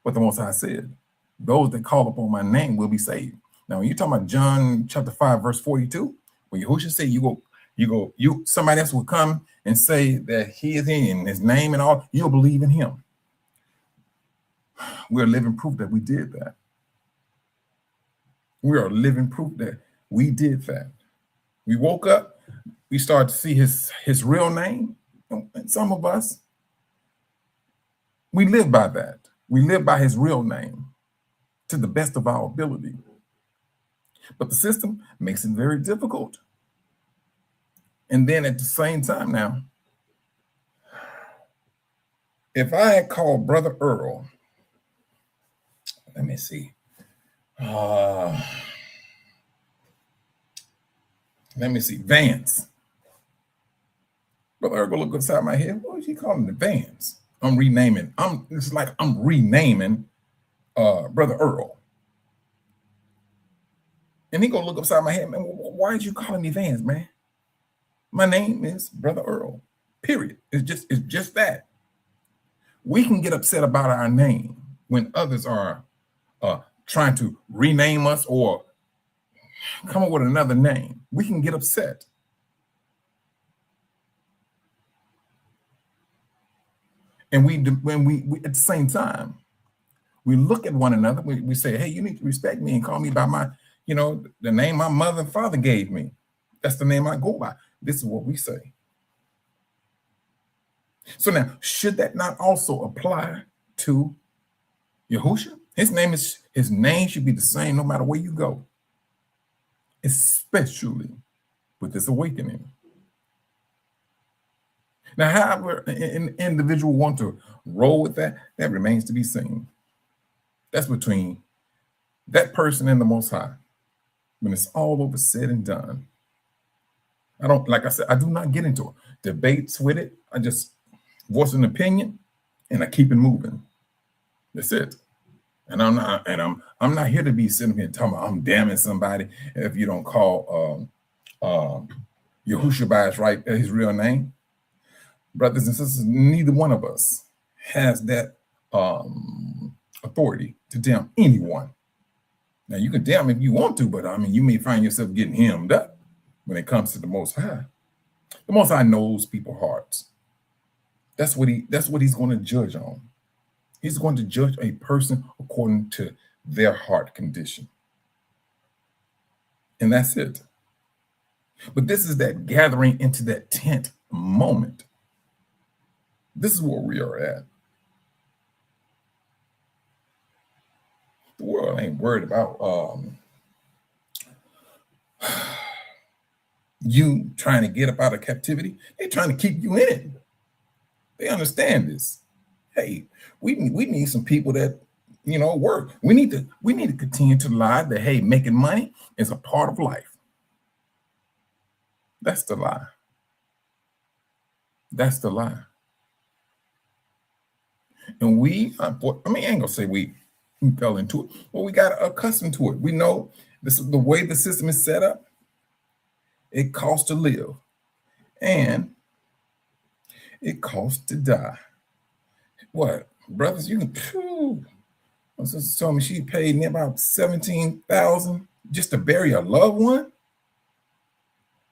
what the Most High said. Those that call upon my name will be saved. Now, when you're talking about John chapter 5, verse 42, when Yahushua said somebody else will come and say that he is in his name and all, you'll believe in him. We're living proof that we did that. We are living proof that we did that. We woke up, we started to see his real name. And some of us, we live by that. We live by his real name to the best of our ability. But the system makes it very difficult. And then at the same time now, if I had called Brother Earl, let me see. Vance. Brother Earl go look upside my head. What is he calling the Vance? It's like I'm renaming Brother Earl. And he gonna look upside my head, man. Why are you calling me Vance, man? My name is Brother Earl. Period. It's just that. We can get upset about our name when others are trying to rename us or come up with another name. We can get upset. And when we at the same time, we look at one another, we say, hey, you need to respect me and call me by my, the name my mother and father gave me. That's the name I go by. This is what we say. So now, should that not also apply to Yahusha? His name should be the same no matter where you go, especially with this awakening. Now, however an individual want to roll with that remains to be seen. That's between that person and the Most High. When it's all over, said and done, like I said, I do not get into debates with it. I just voice an opinion and I keep it moving. That's it. And I'm not here to be sitting here talking about I'm damning somebody if you don't call Yahusha by his real name. Brothers and sisters, neither one of us has that authority to damn anyone. Now, you can damn if you want to, but you may find yourself getting hemmed up when it comes to the Most High. The Most High knows people's hearts. That's what he's going to judge on. He's going to judge a person according to their heart condition. And that's it. But this is that gathering into that tent moment. This is where we are at. The world ain't worried about you trying to get up out of captivity. They're trying to keep you in it. They understand this. Hey, we need some people that work. We need to continue to lie that hey, making money is a part of life. That's the lie. That's the lie. And we, I ain't gonna say we fell into it, but we got accustomed to it. We know this is the way the system is set up. It costs to live, and it costs to die. What, brothers? You can. Phew, my sister told me she paid me about $17,000 just to bury a loved one.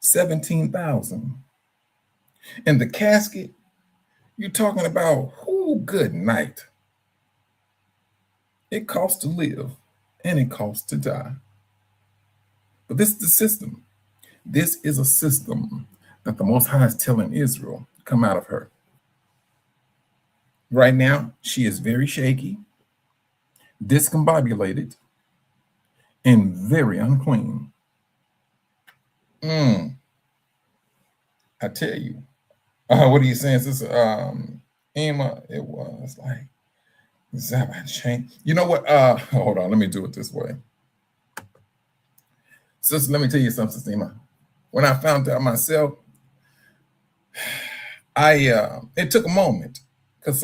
$17,000, and the casket. You're talking about, who? Good night. It costs to live, and it costs to die. But this is the system. This is a system that the Most High is telling Israel to come out of her. Right now, she is very shaky, discombobulated, and very unclean. I tell you. What are you saying, Sister Emma? It was like, is that my change? You know what? Hold on, let me do it this way. Sister, let me tell you something, Sister Emma. When I found out myself, it took a moment, because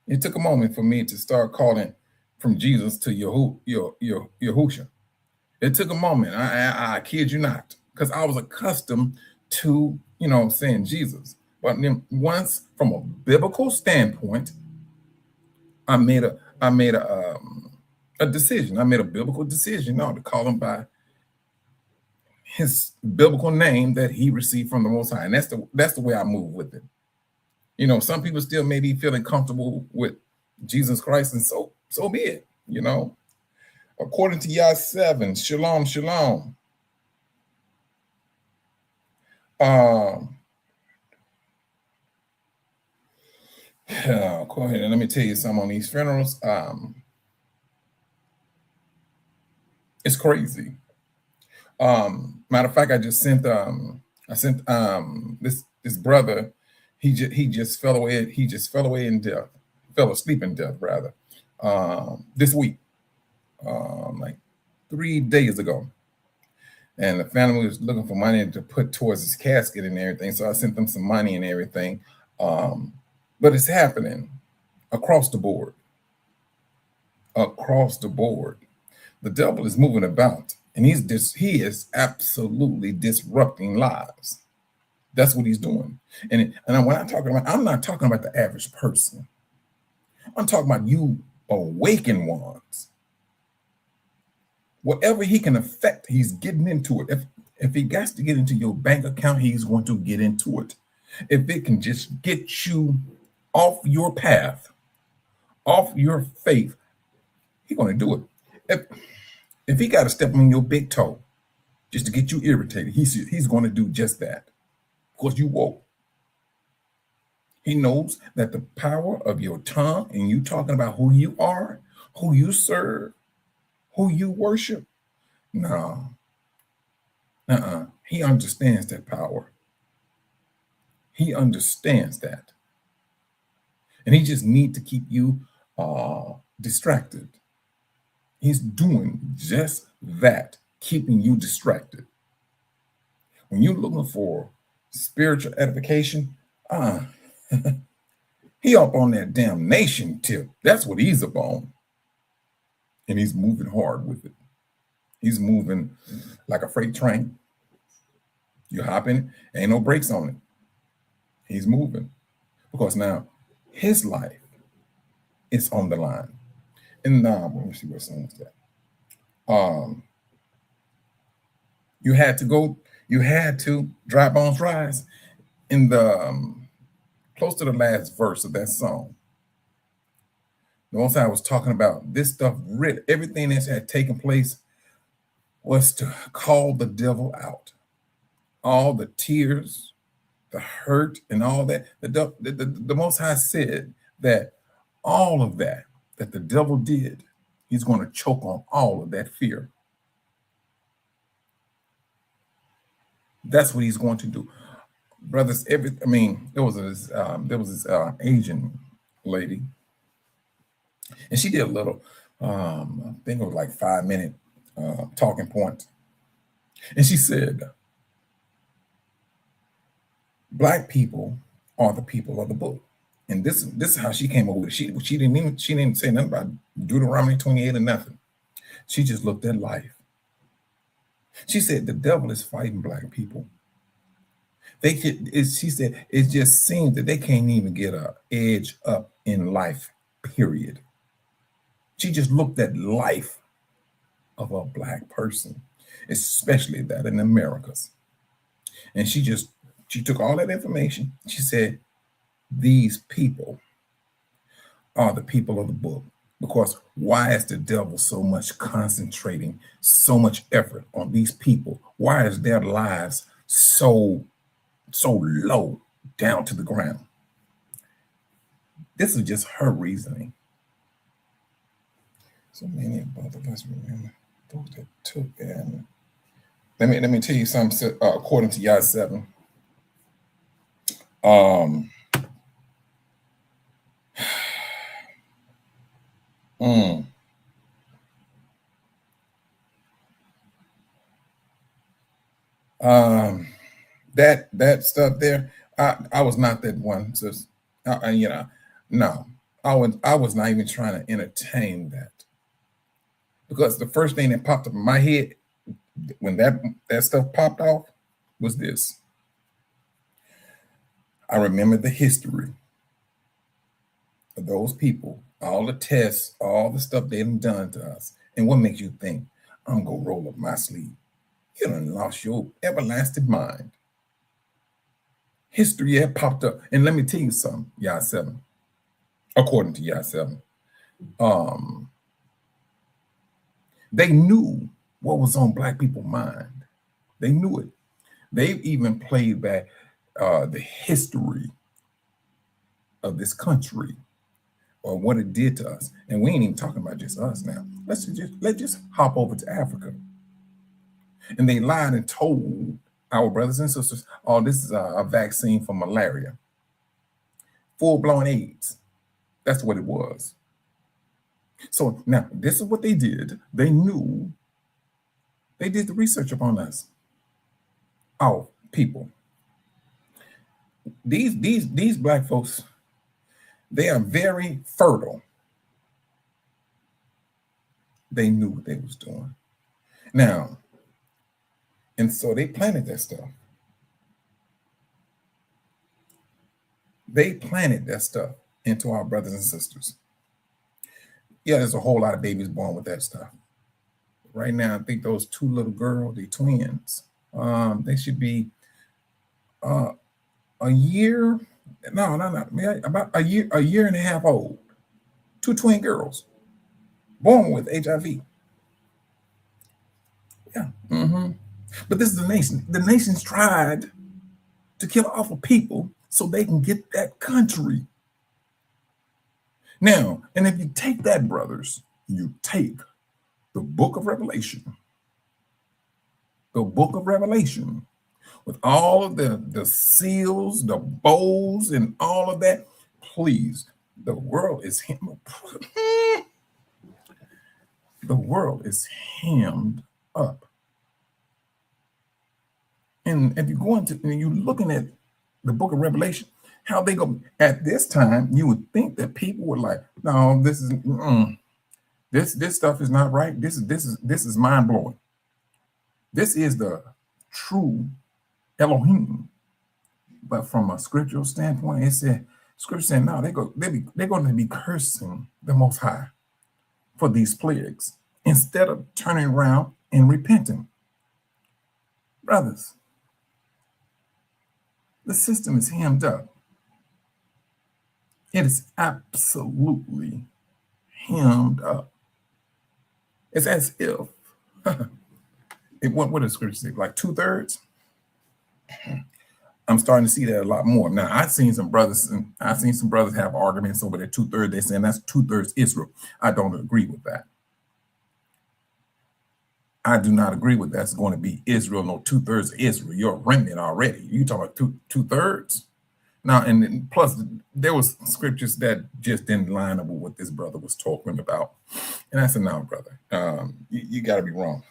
it took a moment for me to start calling from Jesus to Yahusha. It took a moment. I kid you not, because I was accustomed to, saying Jesus. But then once, from a biblical standpoint, I made a decision. I made a biblical decision to call him by his biblical name that he received from the Most High, and that's the way I move with it. Some people still may be feeling comfortable with Jesus Christ, and so be it. According to Yah 7, shalom, shalom. Go ahead and let me tell you something on these funerals. It's crazy. Matter of fact, I sent this brother. He just fell away. He just fell away in death. Fell asleep in death, rather. This week, like 3 days ago. And the family was looking for money to put towards his casket and everything. So I sent them some money and everything. But it's happening across the board. Across the board. The devil is moving about, and he is absolutely disrupting lives. That's what he's doing. And when I'm talking about, I'm not talking about the average person. I'm talking about you awakened ones. Whatever he can affect, he's getting into it. If he got to get into your bank account, he's going to get into it. If it can just get you off your path, off your faith, he's going to do it. If he got to step on your big toe just to get you irritated, he's going to do just that, because you woke. He knows that the power of your tongue, and you talking about who you are, who you serve, who you worship. No. He understands that power. He understands that. And he just needs to keep you distracted. He's doing just that, keeping you distracted. When you're looking for spiritual edification, he up on that damnation tip. That's what he's up on. And he's moving hard with it. He's moving like a freight train. You hop in, ain't no brakes on it. He's moving. Because now his life is on the line. And let me see what song is that. You had to Dry Bones Rise in the close to the last verse of that song. The Most High was talking about this stuff, everything that had taken place was to call the devil out. All the tears, the hurt, and all that. The Most High said that all of that the devil did, he's going to choke on all of that fear. That's what he's going to do. Brothers, there was this Asian lady, and she did a little, I think it was like 5-minute talking point. And she said, Black people are the people of the book. And this is how she came up with it. She didn't say nothing about Deuteronomy 28 or nothing. She just looked at life. She said the devil is fighting black people. She said it just seems that they can't even get an edge up in life, period. She just looked at life of a black person, especially that in the Americas. And she took all that information. She said, these people are the people of the book. Because why is the devil so much concentrating so much effort on these people? Why is their lives so low down to the ground? This is just her reasoning. So many of both of us remember those that took and let me tell you something. According to Yah 7, that stuff there, I was not that one. So, no, I was not even trying to entertain that, because the first thing that popped up in my head when that stuff popped off was this. I remember the history of those people, all the tests, all the stuff they've done to us. And what makes you think I'm gonna roll up my sleeve? You done lost your everlasting mind. History had popped up. And let me tell you something, Yah 7, according to Yah 7, they knew what was on black people's mind. They knew it. They've even played back the history of this country or what it did to us. And we ain't even talking about just us now. Let's just hop over to Africa. And they lied and told our brothers and sisters, oh, this is a vaccine for malaria. Full-blown AIDS. That's what it was. So now, this is what they did. They knew. They did the research upon us. Our people. These black folks, they are very fertile. They knew what they was doing. Now, and so they planted that stuff. They planted that stuff into our brothers and sisters. Yeah, there's a whole lot of babies born with that stuff. Right now, I think those two little girls, they twins, they should be a year, about a year and a half old. Two twin girls born with HIV. Yeah. But this is the nation. The nation's tried to kill off of people so they can get that country. Now, and if you take that, brothers, you take the book of Revelation. The book of Revelation with all of the seals, the bowls, and all of that. Please, the world is the world is hemmed up. And if you go into and you're looking at the book of Revelation, how they go at this time, you would think that people were like, no, this is this stuff is not right. This is mind blowing. This is the true Elohim. But from a scriptural standpoint, it said, scripture said, no, they're going to be cursing the Most High for these plagues instead of turning around and repenting. Brothers, the system is hemmed up. It is absolutely hemmed up. It's as if, what does scripture say? Like 2/3? I'm starting to see that a lot more. Now, I've seen some brothers have arguments over that 2/3. They're saying that's 2/3 Israel. I don't agree with that. I do not agree with that's going to be Israel, no 2/3 of Israel. You're a remnant already. You talking about 2/3? Now, and plus there was scriptures that just didn't line up with what this brother was talking about. And I said, no, brother, you got to be wrong.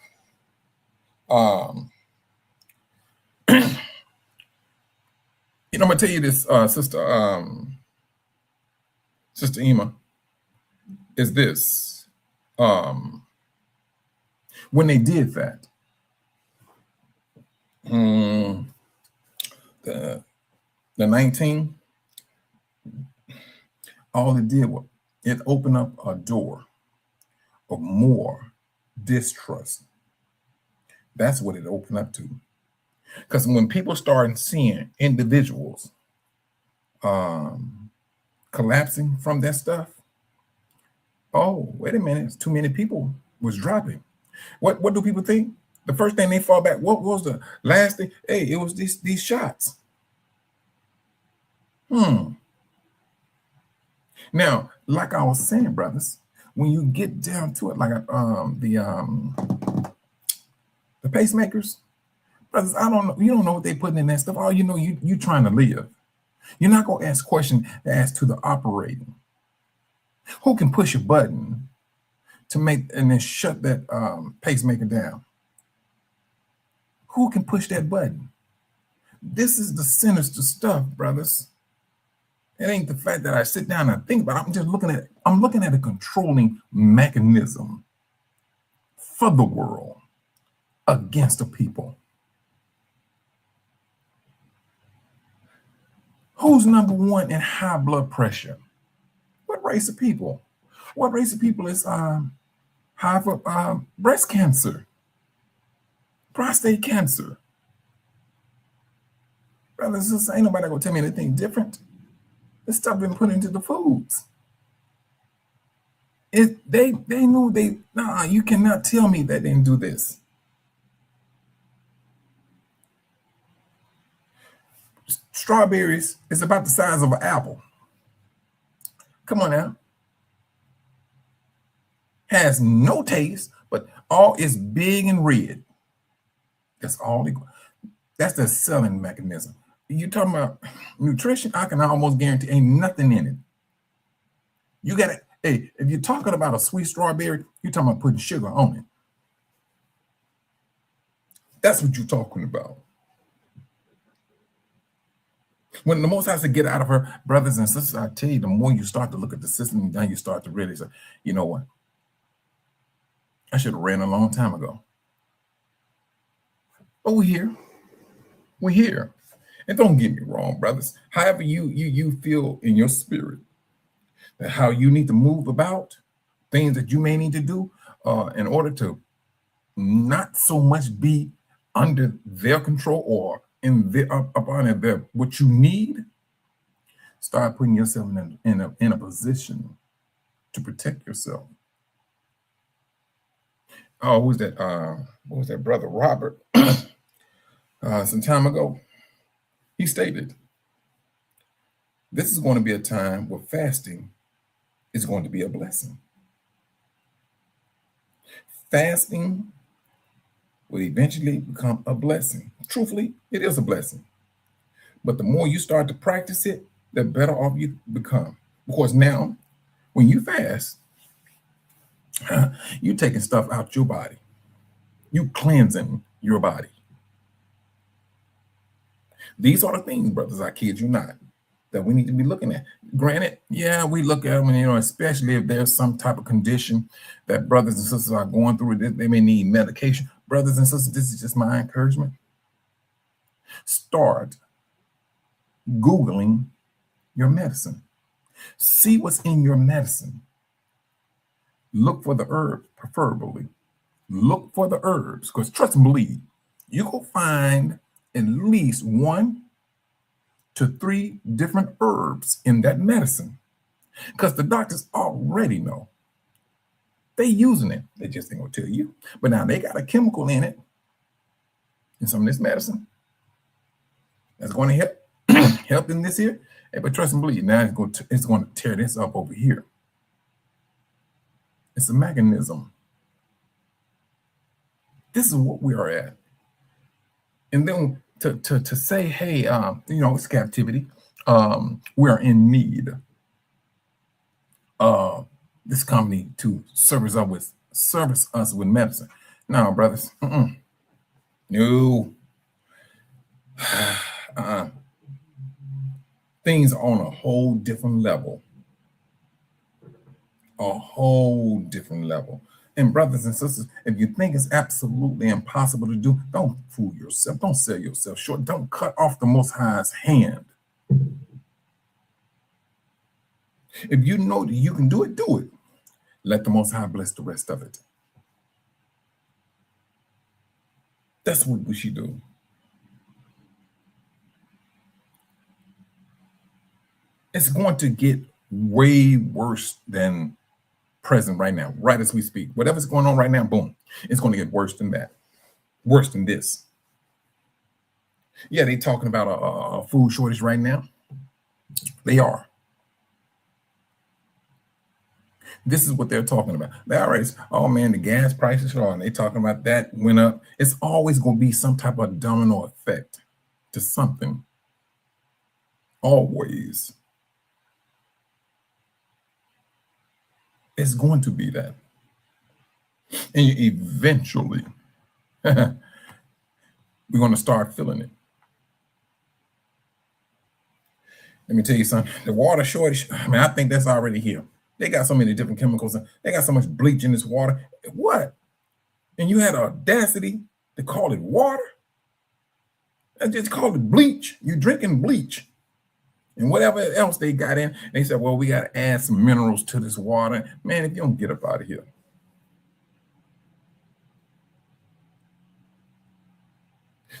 You know, I'm gonna tell you this, Sister Ema, is this. When they did that, the 19, all it did was it opened up a door of more distrust. That's what it opened up to. Because when people started seeing individuals collapsing from that stuff, oh, wait a minute, it's too many people was dropping. What do people think? The first thing they fall back, what was the last thing? Hey, it was these shots. Now, like I was saying, brothers, when you get down to it, like the pacemakers, brothers, I don't know, you don't know what they putting in that stuff. All you know, you trying to live. You're not gonna ask questions as to the operating. Who can push a button to make and then shut that pacemaker down? Who can push that button? This is the sinister stuff, brothers. It ain't the fact that I sit down and think about it. I'm looking at a controlling mechanism for the world against the people. Who's number one in high blood pressure? What race of people? What race of people is high for breast cancer, prostate cancer? Brothers and sisters, ain't nobody gonna tell me anything different. This stuff been put into the foods. They knew you cannot tell me they didn't do this. Strawberries is about the size of an apple. Come on now. Has no taste, but all is big and red. That's all. That's the selling mechanism. You talking about nutrition? I can almost guarantee ain't nothing in it. You got to, hey, if you're talking about a sweet strawberry, you're talking about putting sugar on it. That's what you're talking about. When the Most High said get out of her, brothers and sisters, I tell you, the more you start to look at the system, then you start to really say, you know what? I should have ran a long time ago. But we're here. We're here. And don't get me wrong, brothers. However you feel in your spirit that how you need to move about, things that you may need to do in order to not so much be under their control or in their upon their what you need, start putting yourself in a position to protect yourself. Oh, who's that? What was that? Brother Robert. Some time ago, he stated, this is going to be a time where fasting is going to be a blessing. Fasting will eventually become a blessing. Truthfully, it is a blessing. But the more you start to practice it, the better off you become. Because now, when you fast, you're taking stuff out your body. You cleansing your body. These are the things, brothers, I kid you not, that we need to be looking at. Granted, yeah, we look at them, especially if there's some type of condition that brothers and sisters are going through, they may need medication. Brothers and sisters, this is just my encouragement. Start Googling your medicine. See what's in your medicine. Look for the herbs, preferably. Look for the herbs, because trust and believe, you will find at least 1 to 3 different herbs in that medicine, because the doctors already know. They using it. They just ain't gonna tell you. But now they got a chemical in it, in some of this medicine, that's going to help help in this here. Hey, but trust and believe, now it's going to tear this up over here. It's a mechanism. This is what we are at. And then to say, hey, it's captivity. We are in need of this company to service us with medicine. No, brothers. No. Things are on a whole different level. A whole different level. And brothers and sisters, if you think it's absolutely impossible to do, don't fool yourself. Don't sell yourself short. Don't cut off the Most High's hand. If you know that you can do it, do it. Let the Most High bless the rest of it. That's what we should do. It's going to get way worse than present right now, right as we speak. Whatever's going on right now, boom, it's going to get worse than that, worse than this. Yeah, they're talking about a food shortage right now. They are. This is what they're talking about. They already, oh man, the gas prices are, and they talking about that went up. It's always going to be some type of domino effect to something. Always. It's going to be that. And eventually, we're going to start feeling it. Let me tell you something. The water shortage, I mean, I think that's already here. They got so many different chemicals. They got so much bleach in this water. What? And you had audacity to call it water? And just call it bleach. You're drinking bleach. And whatever else they got in, they said, well, we got to add some minerals to this water. Man, if you don't get up out of here.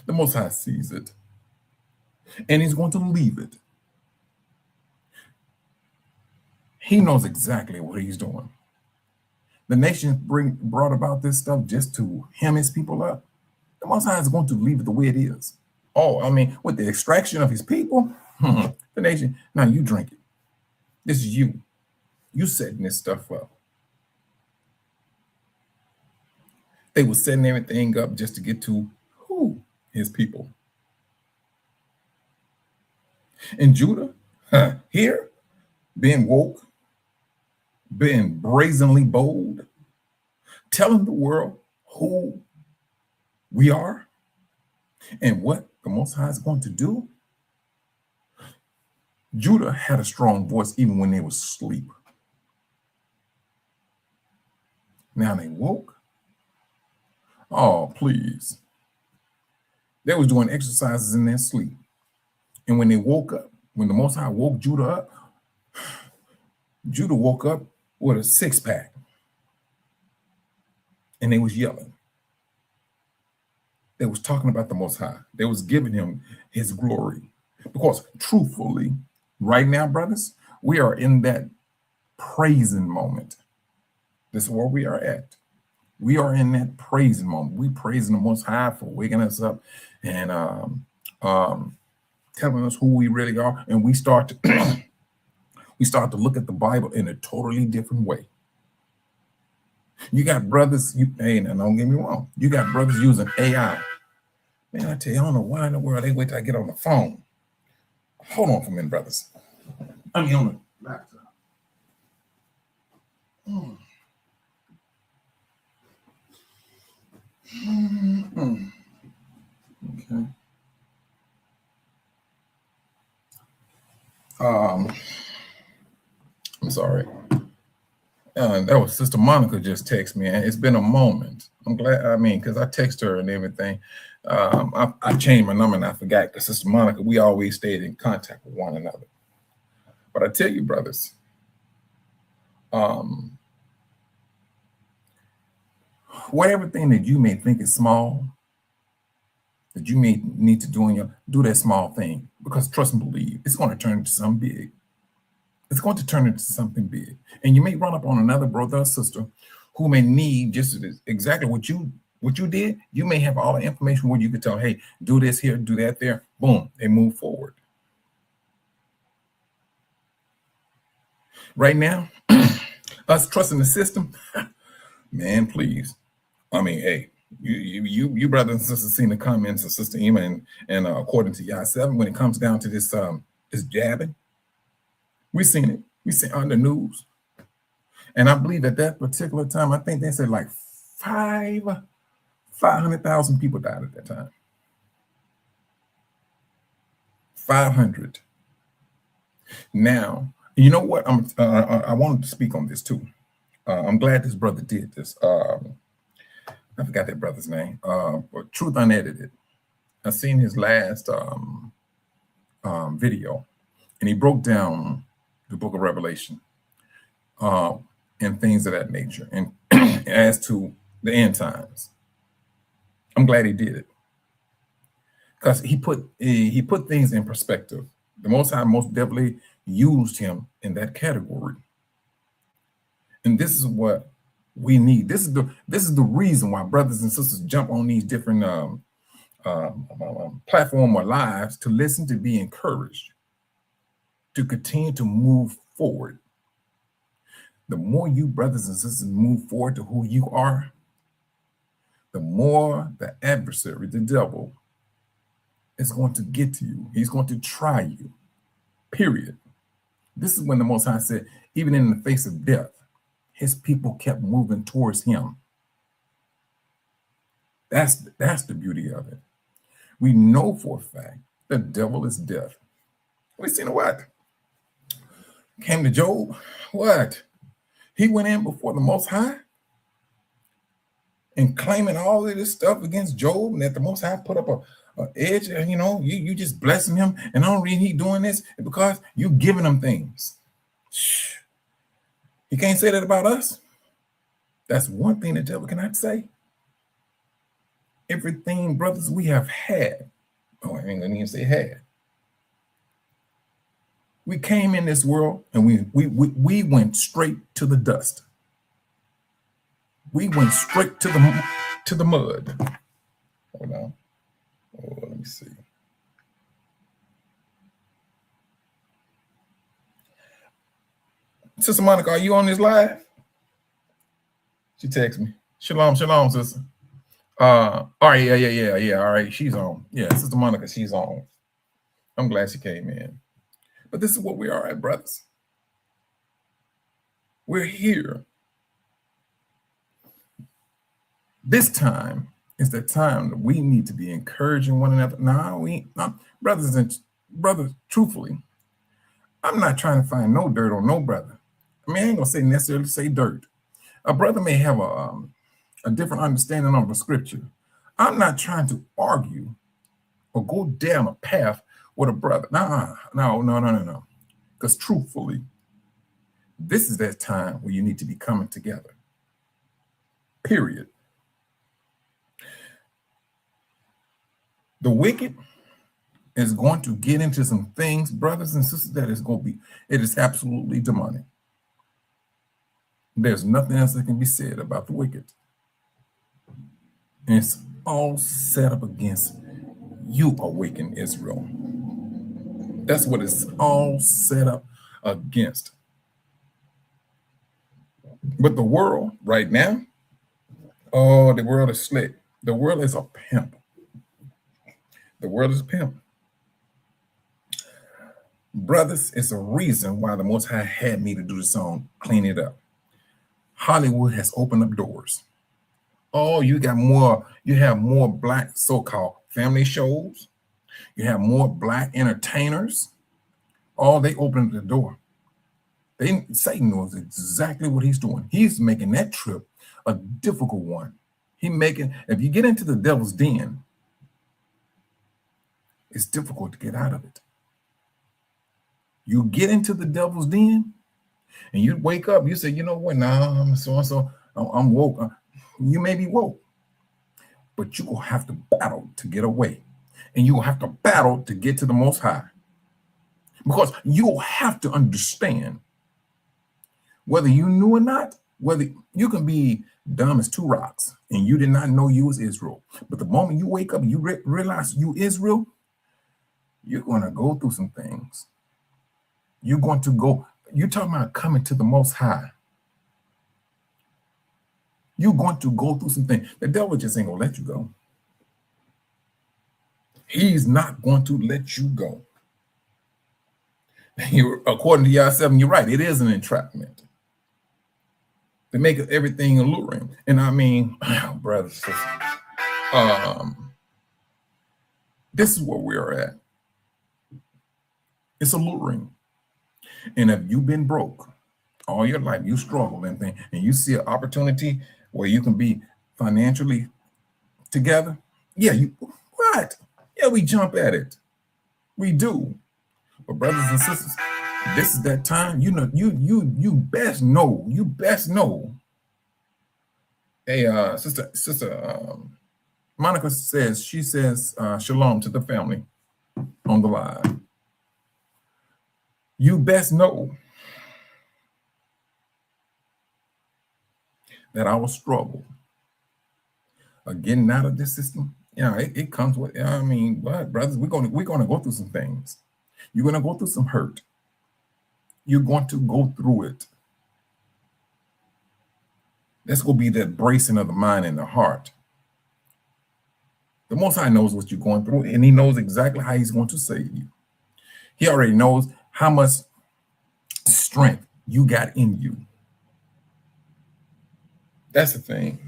The Most High sees it. And he's going to leave it. He knows exactly what he's doing. The nation brought about this stuff just to hem his people up. The Most High is going to leave it the way it is. Oh, I mean, with the extraction of his people, the nation, now you drink it. This is you. You setting this stuff up. They were setting everything up just to get to who? His people. And Judah, here, being woke, being brazenly bold, telling the world who we are and what the Most High is going to do. Judah had a strong voice even when they were asleep. Now they woke. Oh, please. They was doing exercises in their sleep. And when they woke up, when the Most High woke Judah up, Judah woke up with a six-pack. And they was yelling. They was talking about the Most High. They was giving him his glory. Because truthfully, right now, brothers, we are in that praising moment. This is where we are at. We are in that praising moment. We praising the Most High for waking us up and telling us who we really are. And we start to we start to look at the Bible in a totally different way. You got brothers, hey, now don't get me wrong. You got brothers using AI. Man, I tell you, I don't know why in the world they wait till I get on the phone. Hold on for a minute, brothers. I mean, on the laptop. Okay. I'm sorry. That was Sister Monica just text me. It's been a moment. I'm glad, I mean, because I text her and everything. I changed my number and I forgot because Sister Monica, we always stayed in contact with one another. But I tell you, brothers, whatever thing that you may think is small, that you may need to do that small thing, because trust and believe, it's going to turn into something big. It's going to turn into something big. And you may run up on another brother or sister who may need just exactly what you did. You may have all the information where you could tell, hey, do this here, do that there. Boom, they move forward. Right now, us trusting the system, man, please. I mean, hey, you brothers and sisters seen the comments of Sister Ema and according to Yah 7, when it comes down to this jabbing, we seen it. We seen it on the news. And I believe at that particular time, I think they said like 500,000 people died at that time. 500. Now, you know what? I wanted to speak on this too. I'm glad this brother did this. I forgot that brother's name. But Truth Unedited. I seen his last video, and he broke down the Book of Revelation and things of that nature, and as to the end times. I'm glad he did it because he put things in perspective. The Most High most definitely used him in that category, and this is what we need. This is the reason why brothers and sisters jump on these different platform or lives to listen, to be encouraged, to continue to move forward. The more you brothers and sisters move forward to who you are, the more the adversary, the devil, is going to get to you. He's going to try you, period. This is when the Most High said, even in the face of death, his people kept moving towards him. That's the beauty of it. We know for a fact the devil is death. We seen what? Came to Job, what? He went in before the Most High and claiming all of this stuff against Job, and that the Most High put up a edge, and you just blessing him, and the only reason he doing this is because you giving him things. Shh. He can't say that about us. That's one thing the devil cannot say. Everything, brothers, we have had. Oh, I ain't gonna even say had. We came in this world and we went straight to the dust. We went straight to the mud. Hold on. Oh, let me see. Sister Monica, are you on this live? She texted me. Shalom, shalom, sister. All right, yeah. All right, she's on. Yeah, Sister Monica, she's on. I'm glad she came in. But this is what we are at, brothers. We're here. This time is the time that we need to be encouraging one another. Brothers, truthfully, I'm not trying to find no dirt on no brother. I mean, I ain't gonna necessarily say dirt. A brother may have a different understanding of the scripture. I'm not trying to argue or go down a path with a brother. No. Because truthfully, this is that time where you need to be coming together. Period. The wicked is going to get into some things, brothers and sisters, it is absolutely demonic. There's nothing else that can be said about the wicked. And it's all set up against you, awaken Israel. That's what it's all set up against. But the world right now, oh, the world is slick. The world is a pimp. The world is a pimp. Brothers, it's a reason why the Most High had me to do the song, Clean It Up. Hollywood has opened up doors. Oh, you have more black so-called family shows. You have more black entertainers. Oh, they opened the door. Satan knows exactly what he's doing. He's making that trip a difficult one. If you get into the devil's den, it's difficult to get out of it. You get into the devil's den and you wake up, you say, you know what, now I'm so-and-so, I'm woke. You may be woke, but you're going to have to battle to get away. And you'll have to battle to get to the Most High. Because you'll have to understand, whether you knew or not, whether you can be dumb as two rocks and you did not know you was Israel. But the moment you wake up, you realize you Israel, you're going to go through some things. You're talking about coming to the Most High. You're going to go through some things. The devil just ain't going to let you go. He's not going to let you go. According to Yah 7, you're right. It is an entrapment. They make everything alluring. And I mean, brothers, this is where we are at. It's alluring. And if you've been broke all your life, you struggle and things, and you see an opportunity where you can be financially together, yeah, we jump at it. We do. But brothers and sisters, this is that time. You know, you best know. You best know. Hey, sister Monica says, shalom to the family on the live. You best know that our struggle of getting out of this system, it comes with, but brothers, we're gonna go through some things. You're gonna go through some hurt. You're going to go through it. That's gonna be that bracing of the mind and the heart. The Most High knows what you're going through, and He knows exactly how He's going to save you. He already knows how much strength you got in you. That's the thing.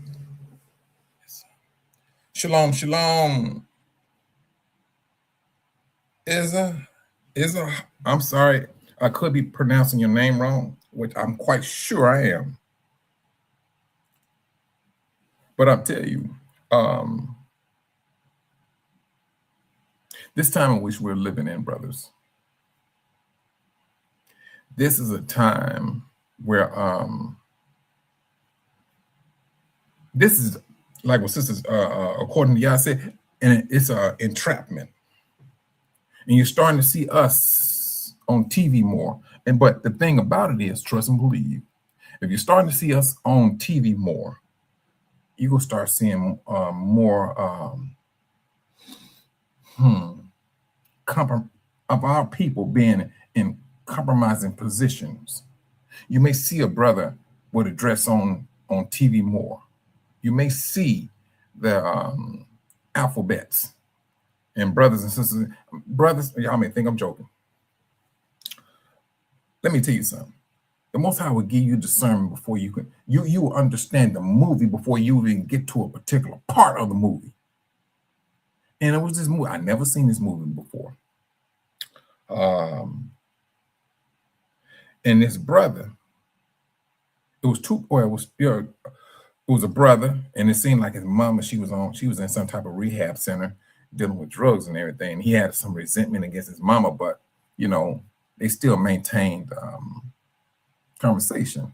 Shalom, shalom. Izza, I'm sorry, I could be pronouncing your name wrong, which I'm quite sure I am. But I'll tell you, this time in which we're living in, brothers, this is a time where this is like what sisters, according to y'all said, and it's an entrapment. And you're starting to see us on TV more. But the thing about it is, trust and believe, if you're starting to see us on TV more, you're going to start seeing more of our people being in compromising positions. You may see a brother with a dress on TV more. You may see the alphabets. And brothers and sisters, y'all may think I'm joking. Let me tell you something. The Most High will give you discernment before you can, you will understand the movie before you even get to a particular part of the movie. And it was this movie. I never seen this movie before. And this brother, it was a brother, and it seemed like his mama, she was in some type of rehab center dealing with drugs and everything. And he had some resentment against his mama, but they still maintained conversation.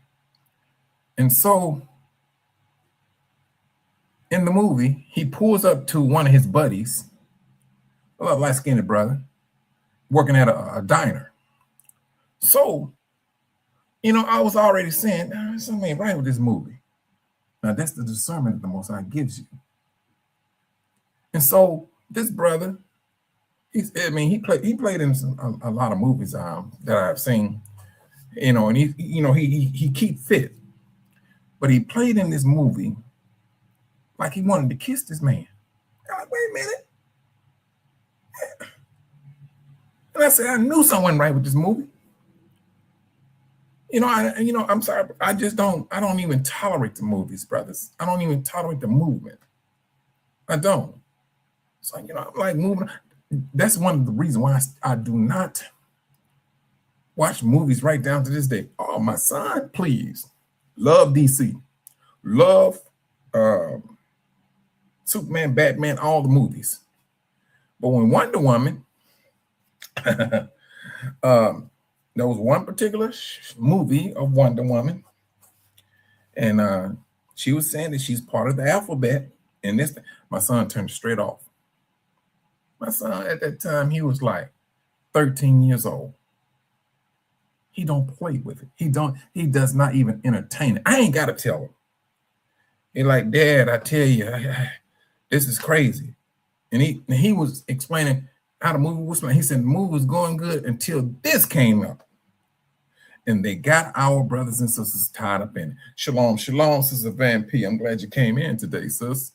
And so in the movie, he pulls up to one of his buddies, a little light-skinned brother, working at a diner. So, I was already saying, something ain't right with this movie. Now, that's the discernment that the Most High gives you. And so this brother, he played in a lot of movies that I've seen, and he keep fit. But he played in this movie like he wanted to kiss this man. I'm like, wait a minute. And I said, I knew something wasn't right with this movie. I'm sorry, I don't even tolerate the movies, brothers. I don't even tolerate the movement. I don't. So, I'm like moving. That's one of the reasons why I do not watch movies right down to this day. Oh, my son, please. Love DC. Love Superman, Batman, all the movies. But when Wonder Woman, there was one particular movie of Wonder Woman, and she was saying that she's part of the alphabet. And my son turned straight off. My son at that time, he was like 13 years old. He don't play with it. He does not even entertain it. I ain't got to tell him. He's like, Dad, I tell you, this is crazy. And he was explaining how the movie was playing. He said the movie was going good until this came up. And they got our brothers and sisters tied up in it. Shalom, shalom, Sister Van P. I'm glad you came in today, sis.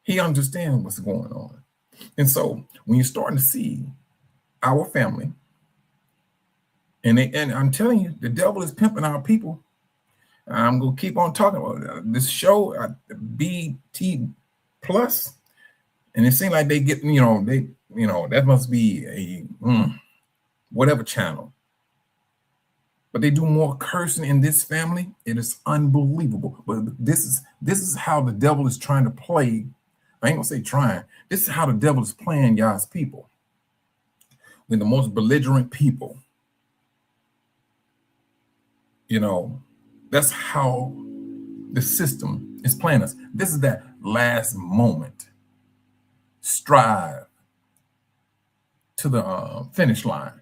He understands what's going on. And so when you're starting to see our family, and I'm telling you, the devil is pimping our people. I'm going to keep on talking about this show, BT Plus. And it seemed like they get, that must be a whatever channel. But they do more cursing in this family. It is unbelievable. But this is how the devil is trying to play. I ain't gonna say trying. This is how the devil is playing y'all's people. When the most belligerent people, that's how the system is playing us. This is that last moment. Strive to the finish line.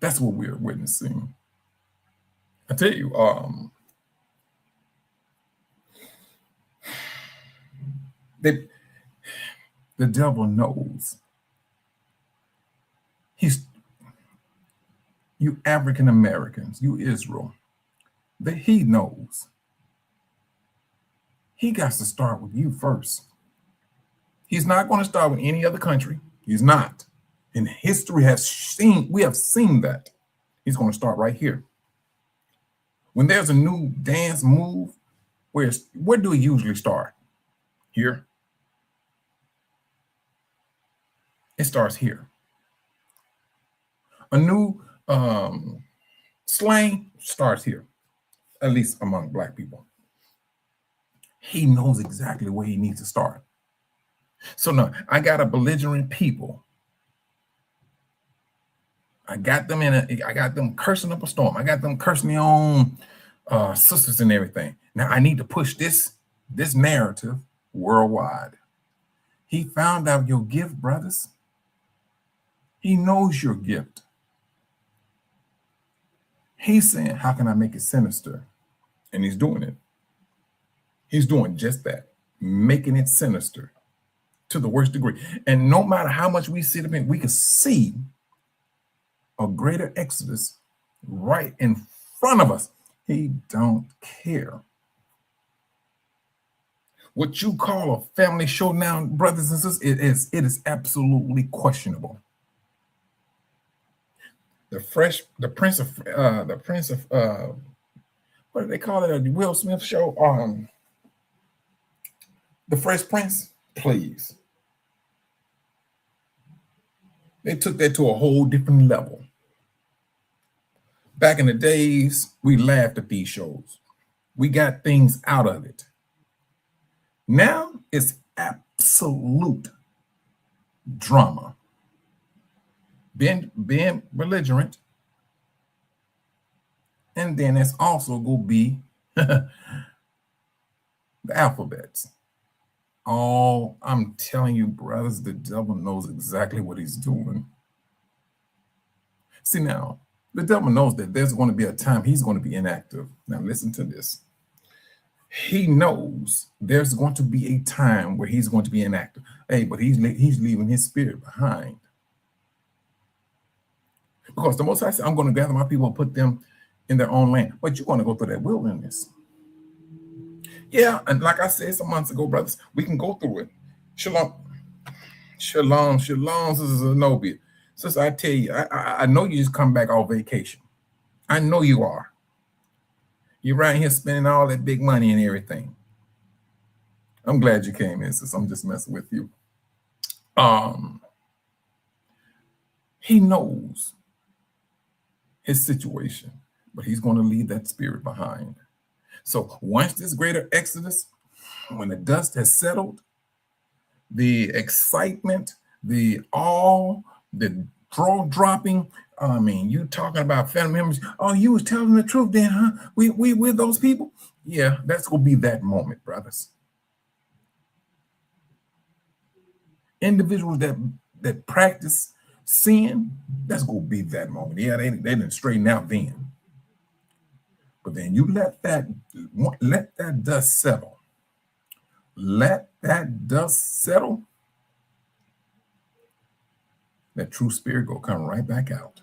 That's what we're witnessing. I tell you, the devil knows. You African Americans, you Israel, he knows. He got to start with you first. He's not going to start with any other country. He's not. And history we have seen that. He's going to start right here. When there's a new dance move, where do we usually start? Here. It starts here. A new slang starts here, at least among Black people. He knows exactly where he needs to start. So now I got a belligerent people. I got them cursing up a storm. I got them cursing their own sisters and everything. Now I need to push this narrative worldwide. He found out your gift, brothers. He knows your gift. He's saying, how can I make it sinister? And he's doing it. He's doing just that, making it sinister to the worst degree. And no matter how much we sit up in, we can see a greater exodus right in front of us. He don't care. What you call a family showdown, brothers and sisters, it is absolutely questionable. The Prince of what do they call it? The Will Smith show? The Fresh Prince, please. They took that to a whole different level. Back in the days, we laughed at these shows. We got things out of it. Now it's absolute drama. Being belligerent. And then it's also going to be the alphabets. Oh, I'm telling you, brothers, the devil knows exactly what he's doing. See, now, the devil knows that there's going to be a time he's going to be inactive. Now, listen to this. He knows there's going to be a time where he's going to be inactive. Hey, but he's leaving his spirit behind. Because the Most High said, I'm going to gather my people and put them in their own land. But you're going to go through that wilderness. Yeah, and like I said some months ago, brothers, we can go through it. Shalom. Shalom, Sister Zenobia. Sister, I tell you, I know you just come back off vacation. I know you are. You're right here spending all that big money and everything. I'm glad you came in, sis. I'm just messing with you. He knows his situation, but he's going to leave that spirit behind. So once this greater exodus, when the dust has settled, the excitement, the awe, the draw dropping, I mean, you talking about family members, oh, you was telling the truth then, huh? We're those people? Yeah, that's going to be that moment, brothers. Individuals that practice sin, that's going to be that moment. Yeah, they didn't straighten out then. But then you let that dust settle. Let that dust settle. That true spirit will come right back out.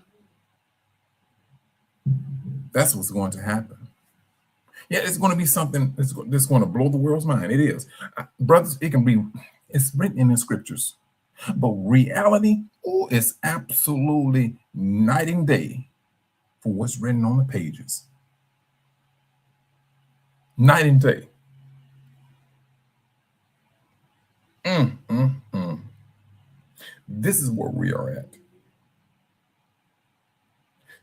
That's what's going to happen. Yeah, it's going to be something that's going to blow the world's mind. It is. Brothers, it's written in the scriptures. But reality, is absolutely night and day for what's written on the pages. Night and day. Mm, mm, mm. This is where we are at.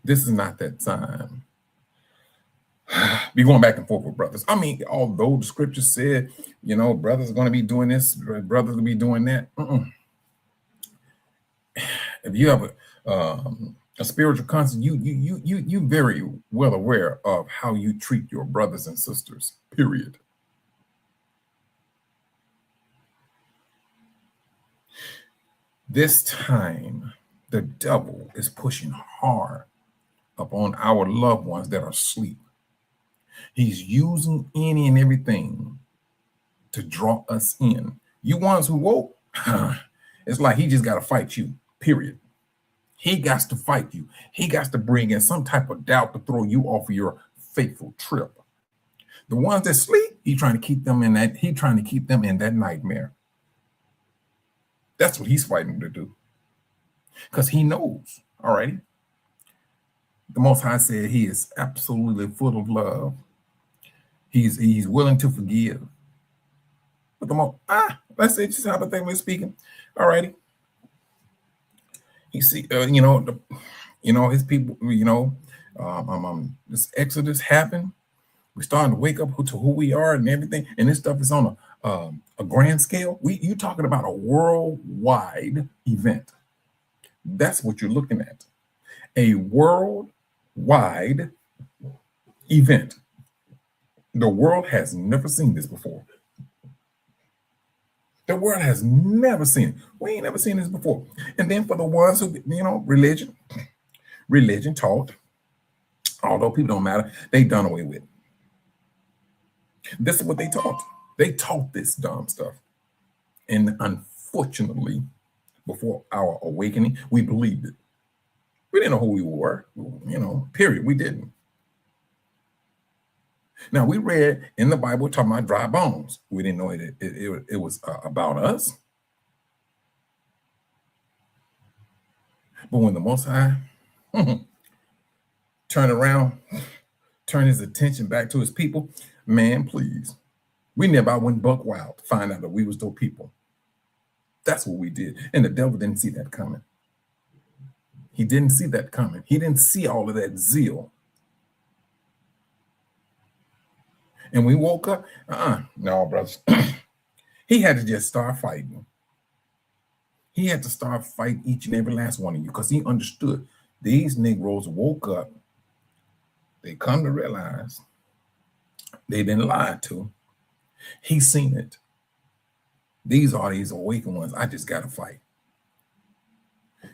This is not that time. Be going back and forth with brothers. I mean, although the scripture said, brothers are going to be doing this, brothers will be doing that. If you have a spiritual conscience, you very well aware of how you treat your brothers and sisters. Period. This time, the devil is pushing hard upon our loved ones that are asleep. He's using any and everything to draw us in. You ones who woke, it's like he just got to fight you, period. He got to fight you. He got to bring in some type of doubt to throw you off of your faithful trip. The ones that sleep, he's trying to keep them in that nightmare. That's what he's fighting to do. Because he knows, all right. The Most High said he is absolutely full of love. He's willing to forgive. But let's say just hypothetically speaking, all righty. You see, his people, this Exodus happened. We're starting to wake up to who we are and everything, and this stuff is on a grand scale. You talking about a worldwide event. That's what you're looking at. A worldwide event. The world has never seen this before. The world has never seen it. We ain't never seen this before. And then for the ones who, religion taught, although people don't matter, they done away with. This is what they taught. They taught this dumb stuff. And unfortunately, before our awakening, we believed it. We didn't know who we were, period. We didn't. Now, we read in the Bible talking about dry bones. We didn't know it was about us. But when the Most High turned around, turned his attention back to his people, man, please. We never went buck wild to find out that we was those people. That's what we did. And the devil didn't see that coming. He didn't see that coming. He didn't see all of that zeal. And we woke up. No, brothers. He had to just start fighting. He had to start fighting each and every last one of you because he understood these Negroes woke up. They come to realize they've been lied to. He's seen it. These are these awakened ones. I just got to fight.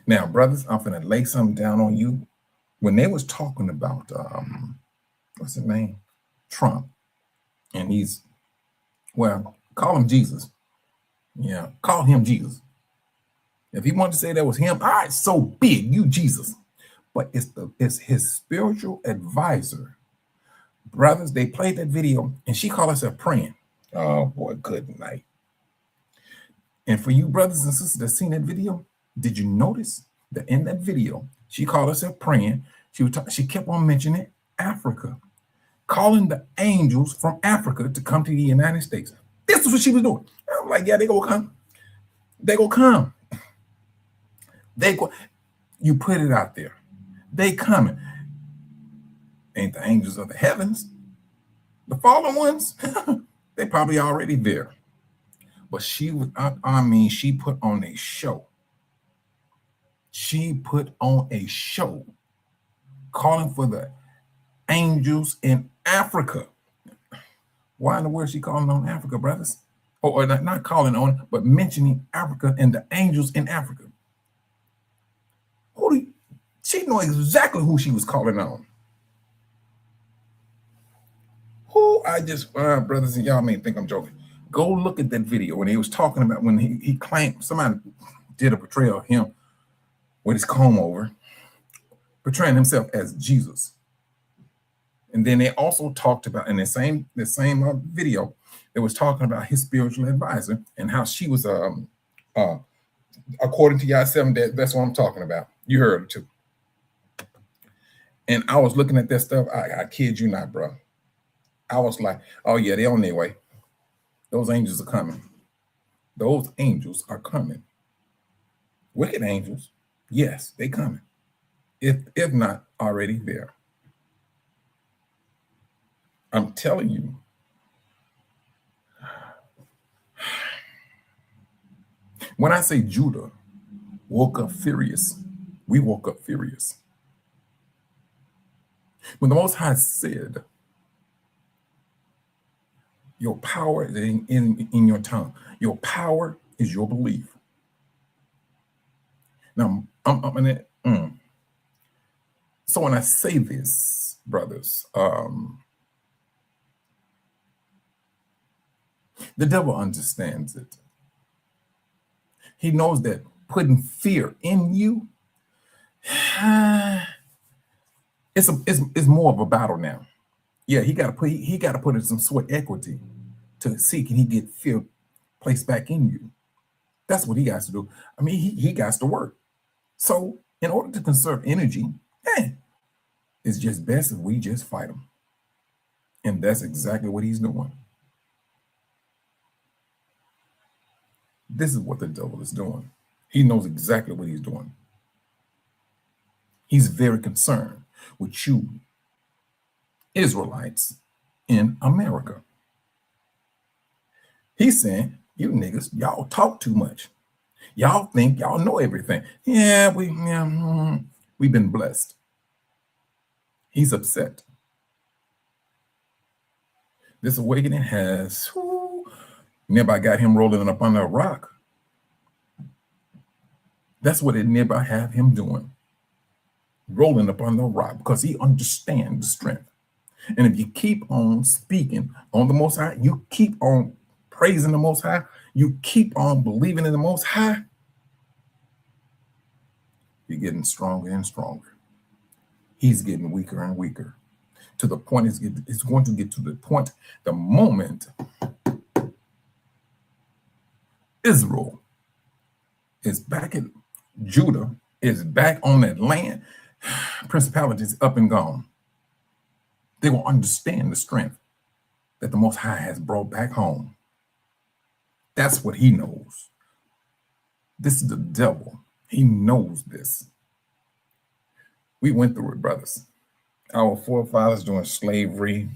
Now, brothers, I'm going to lay something down on you. When they was talking about, what's his name? Trump. And call him Jesus. Yeah, call him Jesus. If he wanted to say that was him, all right, so big, you Jesus. But it's his spiritual advisor. Brothers, they played that video and she called herself praying. Oh boy, good night. And for you brothers and sisters that seen that video, did you notice that in that video, she called herself praying. She kept on mentioning Africa, calling the angels from Africa to come to the United States. This is what she was doing. I'm like, yeah, they gonna come. They gonna come. You put it out there. They coming. Ain't the angels of the heavens. The fallen ones, they probably already there. But she put on a show. She put on a show calling for the angels in Africa. Why in the world is she calling on Africa, brothers? Or not calling on, but mentioning Africa and the angels in Africa. She know exactly who she was calling on. Brothers, and y'all may think I'm joking. Go look at that video when he was talking about when he claimed somebody did a portrayal of him with his comb over, portraying himself as Jesus. And then they also talked about in the same video, it was talking about his spiritual advisor and how she was according to y'all 7 days. That's what I'm talking about. You heard it too. And I was looking at that stuff. I kid you not, bro. I was like, oh yeah, they're on their way. Those angels are coming. Those angels are coming. Wicked angels, yes, they coming. If not already there. I'm telling you. When I say Judah woke up furious, we woke up furious. When the Most High said, your power is in your tongue. Your power is your belief. Now, I'm gonna. So when I say this, brothers, the devil understands it. He knows that putting fear in you, it's more of a battle now. Yeah, he got to put in some sweat equity to see can he get fear placed back in you. That's what he has to do. I mean, he got to work. So in order to conserve energy, it's just best if we just fight him. And that's exactly what he's doing. This is what the devil is doing. He knows exactly what he's doing. He's very concerned with you, Israelites in America. He's saying, you niggas, y'all talk too much. Y'all think y'all know everything. Yeah, we've been blessed. He's upset. This awakening has nearby got him rolling up under a rock. That's what it nearby have him doing. Rolling up on the rock because he understands the strength. And if you keep on speaking on the Most High, you keep on praising the Most High, you keep on believing in the Most High, you're getting stronger and stronger. He's getting weaker and weaker to the point it's going to get to the point the moment Israel is back in Judah, is back on that land, principalities up and gone. They will understand the strength that the Most High has brought back home. That's what he knows. This is the devil. He knows this. We went through it, brothers. Our forefathers during slavery,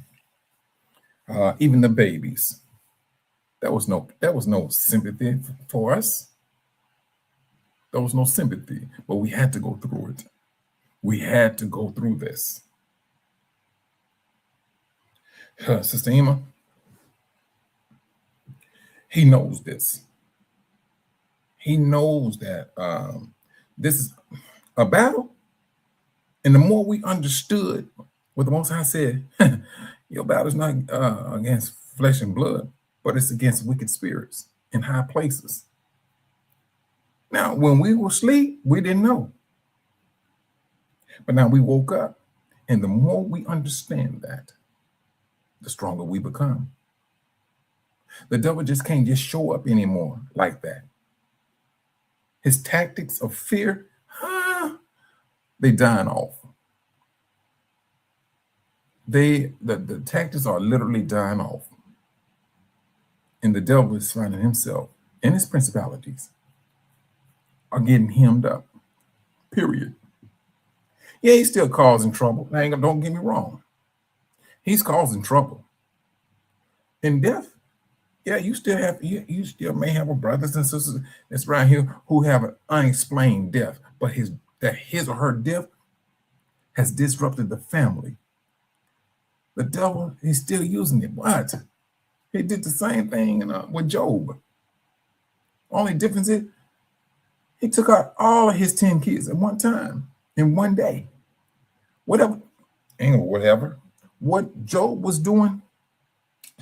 even the babies. There was no sympathy for us. There was no sympathy, but we had to go through it. We had to go through this. Sister Ema, he knows this. He knows that this is a battle. And the more we understood what the Most High said, your battle is not against flesh and blood, but it's against wicked spirits in high places. Now, when we were asleep, we didn't know. But now we woke up, and the more we understand that, the stronger we become. The devil just can't just show up anymore like that. His tactics of fear, they dying off. The tactics are literally dying off. And the devil is finding himself and his principalities are getting hemmed up. Period. Yeah, he's still causing trouble. Don't get me wrong. He's causing trouble. In death, yeah, you still may have a brothers and sisters that's around here who have an unexplained death, but his or her death has disrupted the family. The devil, he's still using it. What? He did the same thing with Job. Only difference is he took out all of his 10 kids at one time, in one day. Whatever. What Job was doing,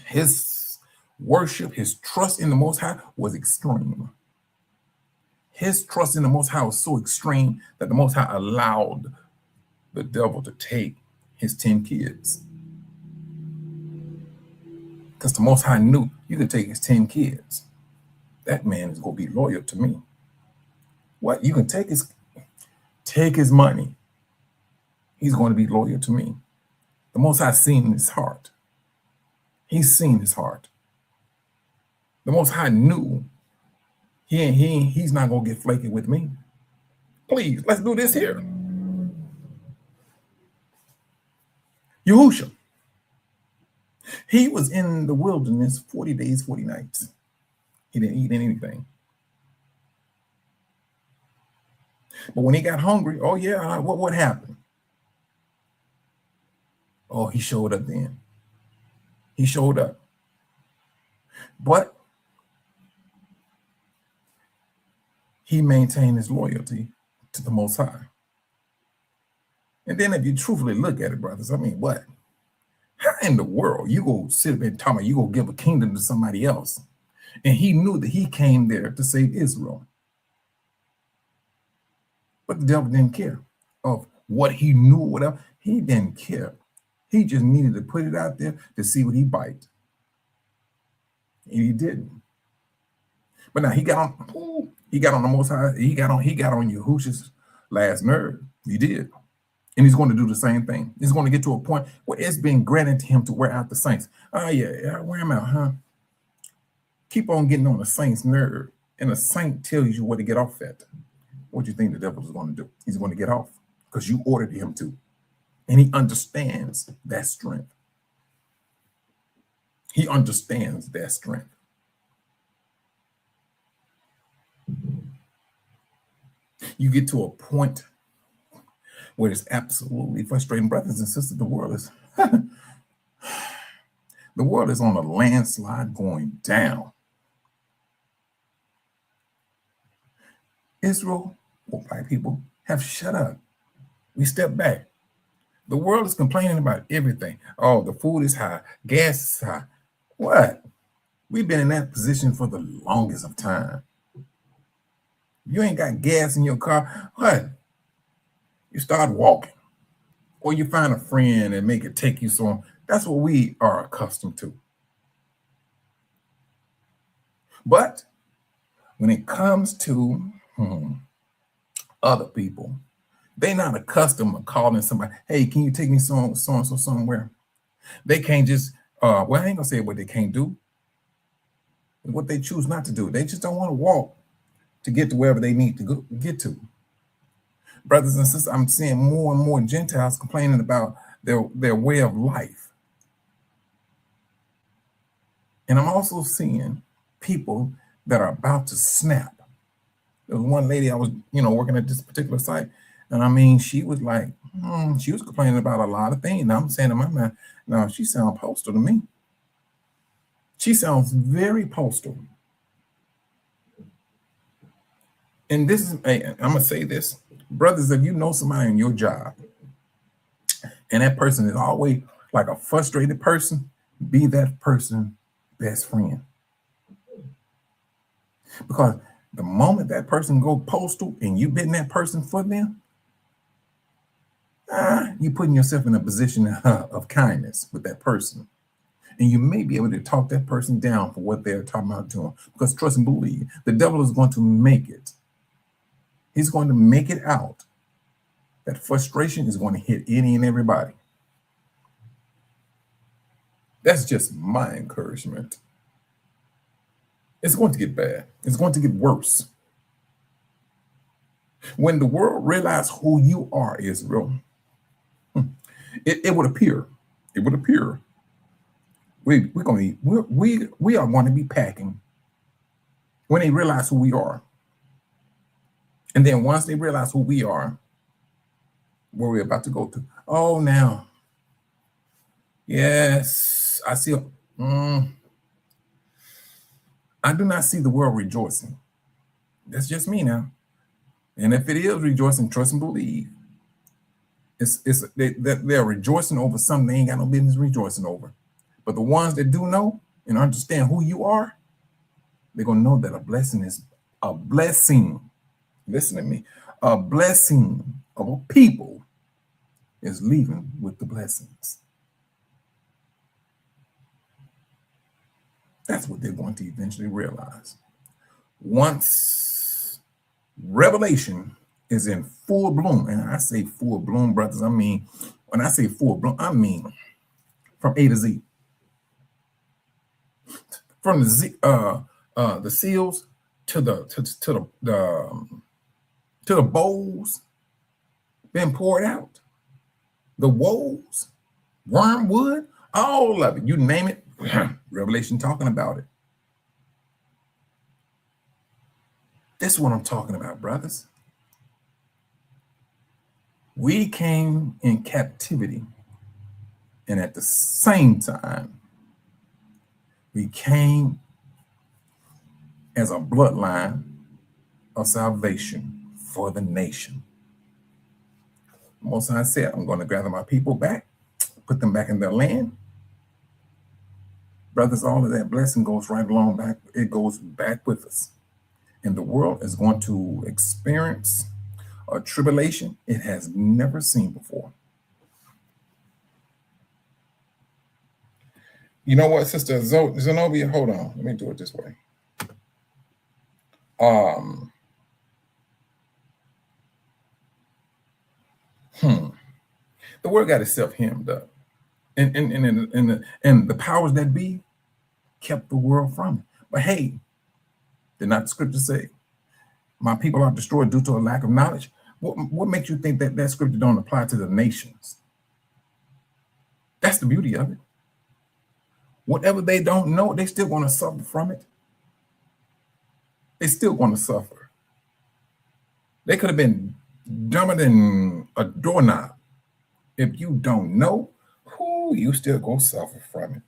his worship, his trust in the Most High was extreme. His trust in the Most High was so extreme that the Most High allowed the devil to take his 10 kids. Because the Most High knew you could take his 10 kids. That man is going to be loyal to me. What? You can take his money. He's going to be loyal to me. The Most High seen his heart. He's seen his heart. The Most High knew He's not gonna get flaky with me. Please, let's do this here. Yahushua, he was in the wilderness 40 days, 40 nights. He didn't eat anything. But when he got hungry, oh yeah, what happened? Oh, he showed up then. He showed up. But he maintained his loyalty to the Most High. And then if you truthfully look at it, brothers, I mean, what? How in the world you go sit up and talk about you go give a kingdom to somebody else? And he knew that he came there to save Israel. But the devil didn't care of what he knew, whatever. He didn't care. He just needed to put it out there to see what he bite. And he didn't. But now he got on the Most High. He got on Yahushua's last nerve. He did. And he's going to do the same thing. He's going to get to a point where it's been granted to him to wear out the saints. Oh, yeah, wear him out, huh? Keep on getting on the saint's nerve. And the saint tells you where to get off at. What do you think the devil is going to do? He's going to get off because you ordered him to. And he understands that strength. He understands that strength. You get to a point where it's absolutely frustrating. Brothers and sisters, the world is on a landslide going down. Israel, or black people, have shut up. We step back. The world is complaining about everything. Oh, the food is high, gas is high. What? We've been in that position for the longest of time. You ain't got gas in your car. What? You start walking, or you find a friend and make it take you somewhere. That's what we are accustomed to. But when it comes to other people, they're not accustomed to calling somebody, hey, can you take me so somewhere? They can't just, well, I ain't gonna say what they can't do. What they choose not to do. They just don't want to walk to get to wherever they need to get to. Brothers and sisters, I'm seeing more and more Gentiles complaining about their way of life. And I'm also seeing people that are about to snap. There was one lady I was, working at this particular site, and I mean, she was like, she was complaining about a lot of things. And I'm saying in my mind, no, she sounds postal to me. She sounds very postal. And this is, I'm gonna say this, brothers, if you know somebody in your job, and that person is always like a frustrated person, be that person's best friend. Because the moment that person go postal and you been that person for them, you're putting yourself in a position of kindness with that person. And you may be able to talk that person down for what they're talking about doing. Because trust and believe, the devil is going to make it. He's going to make it out. That frustration is going to hit any and everybody. That's just my encouragement. It's going to get bad. It's going to get worse. When the world realizes who you are, Israel, it would appear. It would appear we are going to be packing when they realize who we are. And then once they realize who we are, where we're about to go to. Oh, now. Yes, I see. I do not see the world rejoicing. That's just me now. And if it is rejoicing, trust and believe. They're rejoicing over something they ain't got no business rejoicing over. But the ones that do know and understand who you are, they're going to know that a blessing is a blessing. Listen to me. A blessing of a people is leaving with the blessings. That's what they're going to eventually realize. Once revelation is in full bloom, and I say full bloom, brothers, I mean, when I say full bloom, I mean from A to Z. From the seals to the bowls been poured out, the woes, wormwood, all of it, you name it. Revelation talking about it. This is what I'm talking about, brothers. We came in captivity, and at the same time, we came as a bloodline of salvation for the nation. Most High said, I'm going to gather my people back, put them back in their land. Brothers, all of that blessing goes right along back. It goes back with us. And the world is going to experience a tribulation it has never seen before. You know what, Sister Zenobia? Hold on. Let me do it this way. The word got itself hemmed up. And the powers that be kept the world from it. But hey, did not the scripture say, my people are destroyed due to a lack of knowledge? What makes you think that that scripture don't apply to the nations? That's the beauty of it. Whatever they don't know, they still going to suffer from it. They still going to suffer. They could have been dumber than a doorknob. If you don't know, you still go suffer from it.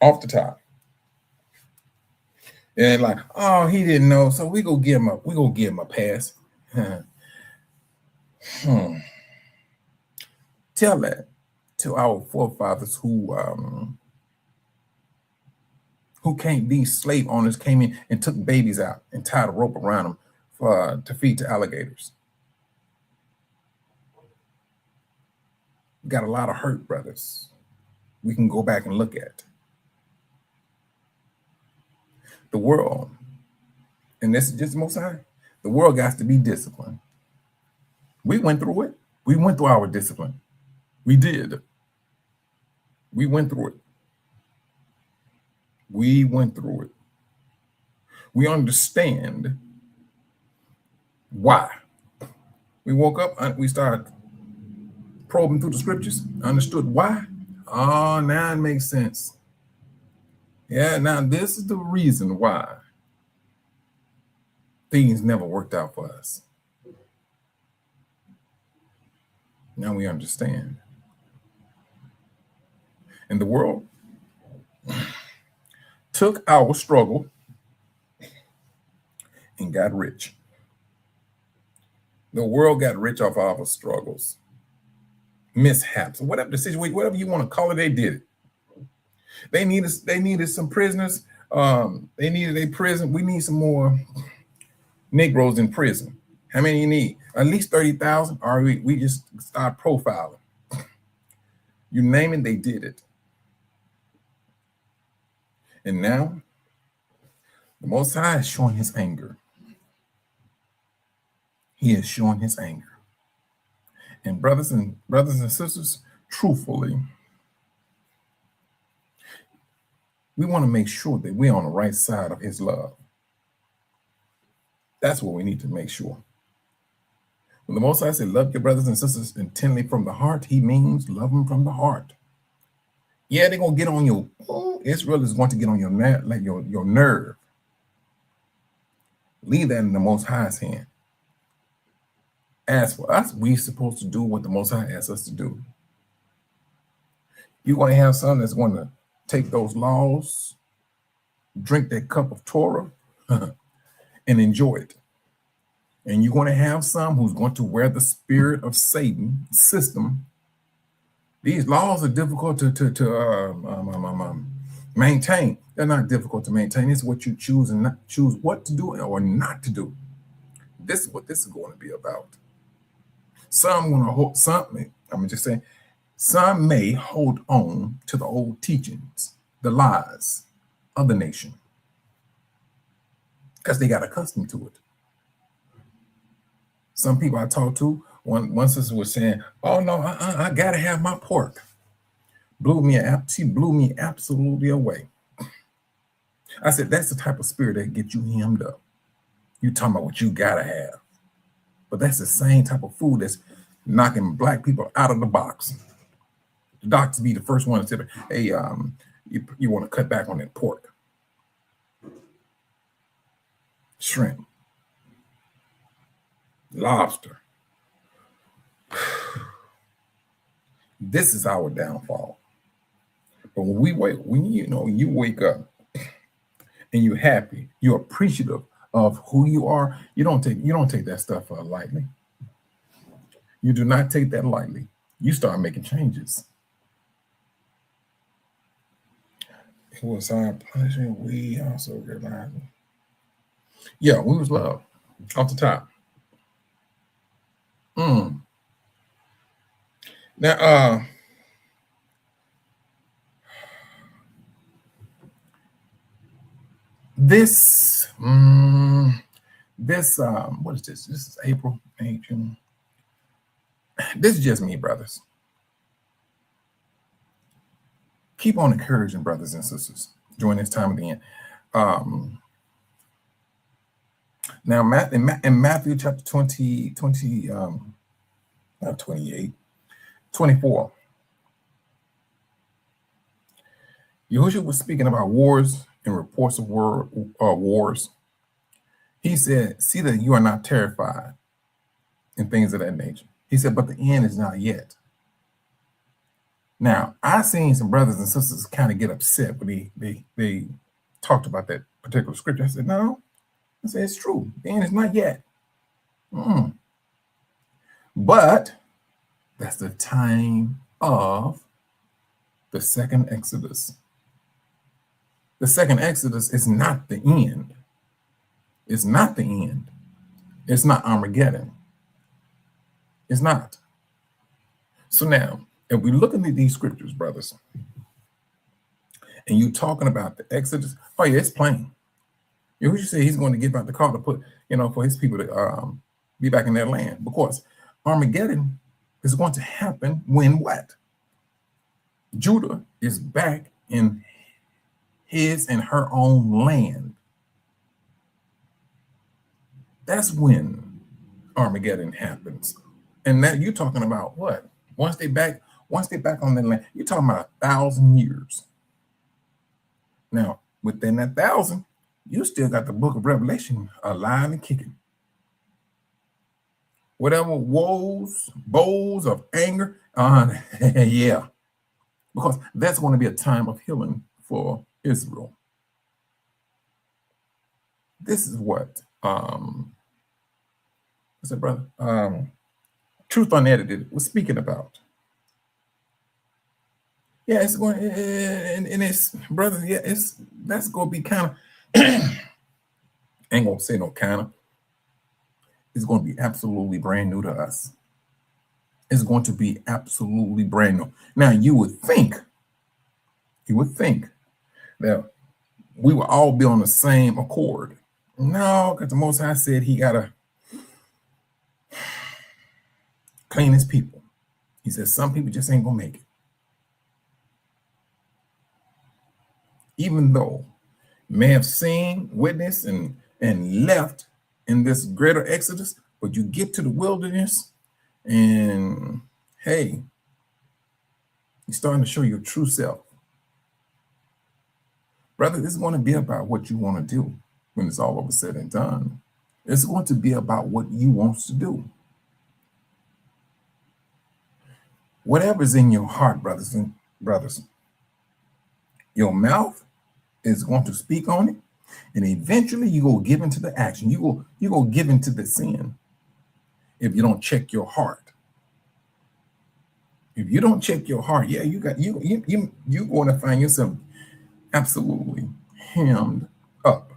Off the top. And like, oh, he didn't know, so we go give him a pass. Tell that to our forefathers who these slave owners came in and took babies out and tied a rope around them to feed to alligators. We got a lot of hurt, brothers. We can go back and look at the world, and this is just Most High. The world got to be disciplined. We went through it. We went through our discipline. We did. We went through it. We went through it. We understand why. We woke up and we started probing through the scriptures, understood why. Oh, now it makes sense. Yeah, now this is the reason why things never worked out for us. Now we understand. And the world took our struggle and got rich. The world got rich off our struggles, mishaps, whatever the situation, whatever you want to call it, they did it. They needed some prisoners. They needed a prison. We need some more Negroes in prison. How many you need? At least 30,000, or we just start profiling. You name it, they did it. And now, the Most High is showing his anger. He is showing his anger. And brothers and sisters, truthfully, we want to make sure that we're on the right side of his love. That's what we need to make sure. When the Most High said, love your brothers and sisters intently from the heart, he means love them from the heart. Yeah, they're going to get on your, Israel is going to get on your nerve. Leave that in the Most High's hand. As for us, we're supposed to do what the Most High asks us to do. You're going to have some that's going to take those laws, drink that cup of Torah, and enjoy it. And you're going to have some who's going to wear the spirit of Satan system. These laws are difficult to maintain. They're not difficult to maintain. It's what you choose and not choose what to do or not to do. This is what this is going to be about. Some may hold on to the old teachings, the lies of the nation, because they got accustomed to it. Some people I talked to, one sister was saying, "Oh no, I gotta have my pork." She blew me absolutely away. I said, that's the type of spirit that gets you hemmed up. You talking about what you gotta have. But that's the same type of food that's knocking black people out of the box. The doctors be the first one to say, hey, you want to cut back on that pork, shrimp, lobster. This is our downfall. But when you wake up and you're happy, you're appreciative of who you are, you don't take that stuff lightly. You do not take that lightly. You start making changes. It was our pleasure. We also realized. Yeah, we was loved off the top. Now, this, what is this? This is April, May, June. This is just me, brothers. Keep on encouraging brothers and sisters during this time of the end. Now, in Matthew chapter 24, Yahushua was speaking about wars and reports of wars. He said, see that you are not terrified and things of that nature. He said, but the end is not yet. Now, I've seen some brothers and sisters kind of get upset when they talked about that particular scripture. I said, no. I said, it's true. The end is not yet. But that's the time of the second Exodus. The second Exodus is not the end. It's not the end. It's not Armageddon. It's not. So now, if we look into these scriptures, brothers, and you talking about the Exodus, oh yeah, it's plain. You should say he's going to give out the call to put, for his people to be back in their land. Because Armageddon is going to happen when what? Judah is back in his and her own land. That's when Armageddon happens. And now you're talking about what? Once they back on their land, you're talking about 1,000 years. Now, within that 1,000, you still got the book of Revelation alive and kicking. Whatever woes, bowls of anger, yeah. Because that's going to be a time of healing for Israel. This is what, what's that, brother? Truth Unedited was speaking about. Yeah, it's going, and it's, brother, yeah, that's going to be kind of, ain't going to say no kind of, it's going to be absolutely brand new to us. It's going to be absolutely brand new. Now, you would think that we will all be on the same accord. No, because the Most High said he got to clean his people. He said some people just ain't going to make it. Even though may have seen, witnessed, and left in this greater Exodus, but you get to the wilderness and, hey, you're starting to show your true self. Brother, this is going to be about what you want to do when it's all over said and done. It's going to be about what you want to do. Whatever's in your heart, brothers, your mouth is going to speak on it, and eventually you go give into the action. You go give into the sin if you don't check your heart. If you don't check your heart, yeah, you're going to find yourself absolutely hemmed up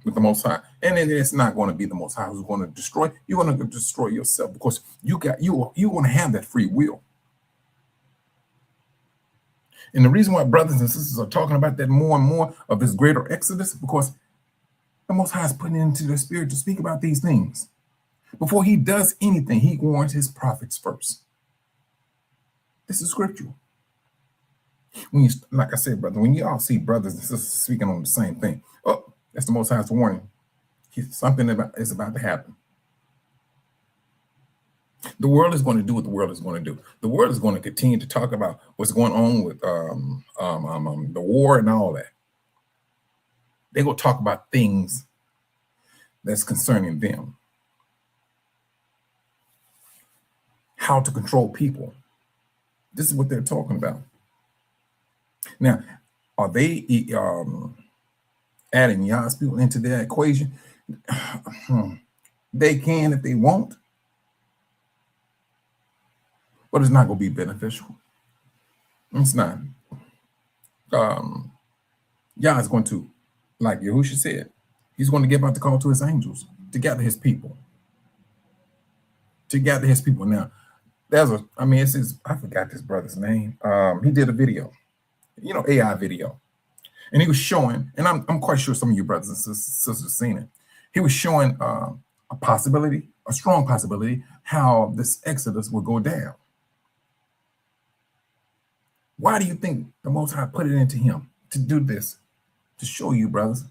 with the Most High, and it's not going to be the Most High who's going to destroy. You're going to destroy yourself because you're going to have that free will. And the reason why brothers and sisters are talking about that more and more of this greater Exodus, because the Most High is putting it into their spirit to speak about these things. Before he does anything, he warns his prophets first. This is scriptural. When you, like I said, brother, when you all see brothers and sisters speaking on the same thing, Oh, that's the Most High's warning. Something is about to happen. The world is going to do what the world is going to do. The world is going to continue to talk about what's going on with the war and all that. They're going to talk about things that's concerning them. How to control people. This is what they're talking about. Now, are they adding Yah's people into their equation? They can if they want, but it's not going to be beneficial. It's not. Yah is going to, like Yahushua said, he's going to give out the call to his angels to gather his people. To gather his people. Now, I forgot this brother's name. He did a video, AI video. And he was showing, and I'm quite sure some of you brothers and sisters have seen it. He was showing a strong possibility, how this Exodus will go down. Why do you think the Most High put it into him to do this? To show you, brothers,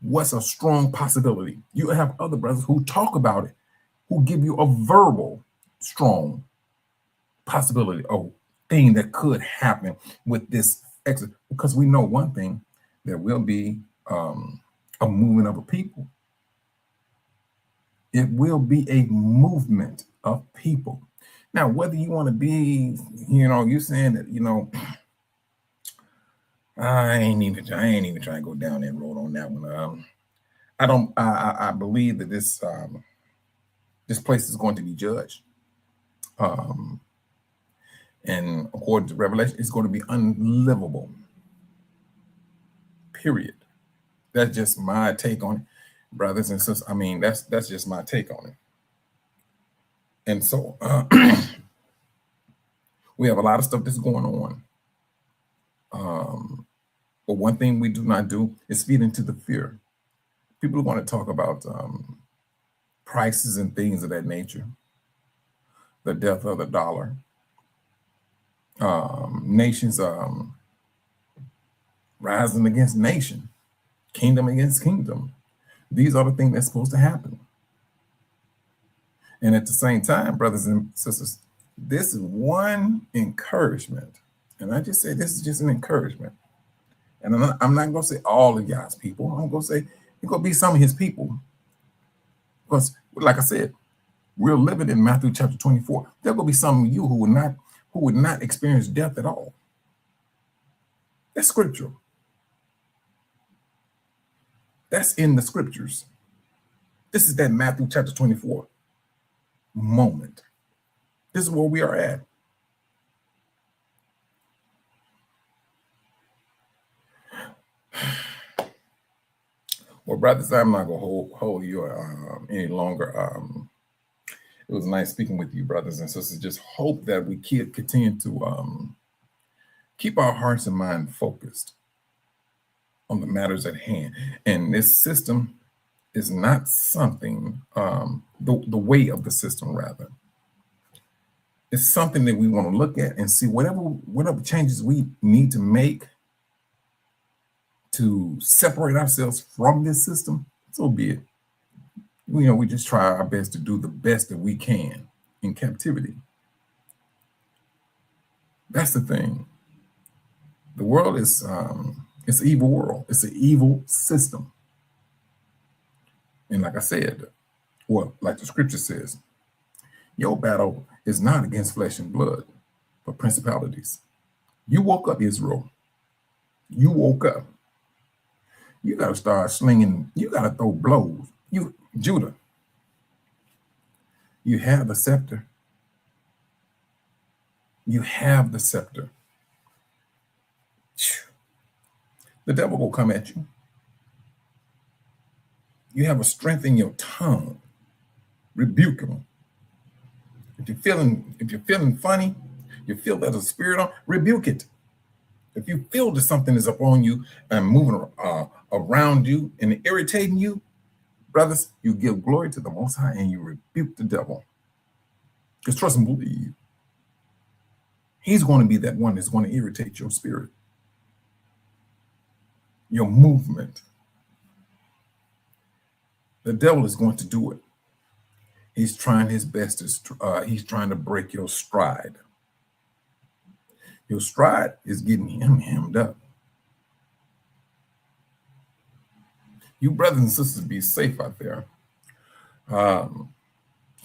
what's a strong possibility. You have other brothers who talk about it, who give you a verbal, strong possibility, a thing that could happen with this Exodus. Because we know one thing, there will be a movement of a people. It will be a movement of people. Now, whether you want to be, you saying that, I ain't even trying to go down that road on that one. I believe that this place is going to be judged. And according to Revelation, it's going to be unlivable. Period. That's just my take on it, brothers and sisters. That's just my take on it. And so we have a lot of stuff that's going on. But one thing we do not do is feed into the fear. People want to talk about prices and things of that nature. The death of the dollar. Nations rising against nation. Kingdom against kingdom. These are the things that's supposed to happen. And at the same time, brothers and sisters, this is one encouragement. And I just say this is just an encouragement. And I'm not going to say all of Yah's people. I'm going to say it's going to be some of his people. Because, like I said, we're living in Matthew chapter 24. There will be some of you who would not experience death at all. That's scriptural. That's in the scriptures. This is that Matthew chapter 24 moment. This is where we are at. Well, brothers, I'm not going to hold you any longer. It was nice speaking with you, brothers and sisters. Just hope that we continue to keep our hearts and mind focused on the matters at hand. And this system is not something, the way of the system, rather. It's something that we want to look at and see whatever changes we need to make to separate ourselves from this system, so be it. We just try our best to do the best that we can in captivity. That's the thing. The world is it's an evil world. It's an evil system. And like I said, like the scripture says, your battle is not against flesh and blood, but principalities. You woke up, Israel. You woke up. You got to start slinging. You got to throw blows. Judah, you have the scepter. You have the scepter. The devil will come at you. You have a strength in your tongue. Rebuke him. If you're feeling funny, you feel that there's a spirit on, rebuke it. If you feel that something is upon you and moving around you and irritating you, brothers, you give glory to the Most High and you rebuke the devil. Because trust and believe, he's going to be that one that's going to irritate your spirit, your movement. The devil is going to do it. He's trying his best he's trying to break your stride. Your stride is getting him hemmed up. You brothers and sisters, be safe out there.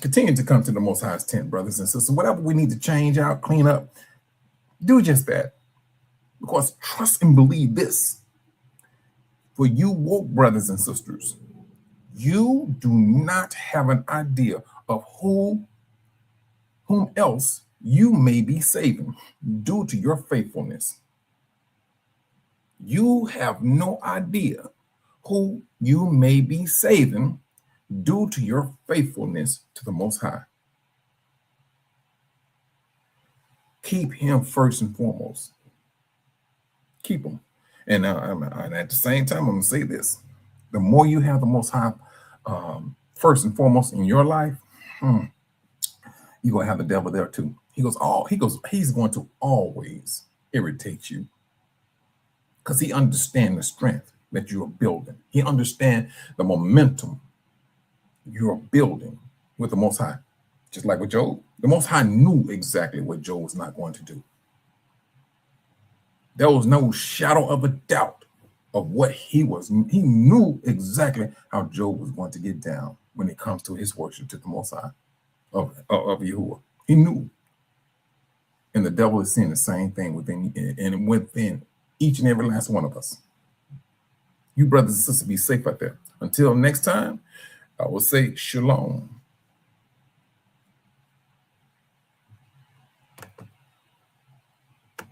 Continue to come to the Most High's tent, brothers and sisters. Whatever we need to change out, clean up, do just that. Because trust and believe this. For you woke brothers and sisters, you do not have an idea of whom else you may be saving due to your faithfulness. You have no idea who you may be saving due to your faithfulness to the Most High. Keep him first and foremost. Keep him. And at the same time, I'm going to say this. The more you have the Most High first and foremost in your life, you're going to have the devil there too. He's going to always irritate you because he understands the strength that you are building. He understands the momentum you're building with the Most High. Just like with Job, the Most High knew exactly what Job was not going to do. There was no shadow of a doubt of what he was. He knew exactly how Job was going to get down when it comes to his worship to the Most High of Yahuwah. He knew. And the devil is seeing the same thing within each and every last one of us. You brothers and sisters, be safe out there. Until next time, I will say shalom.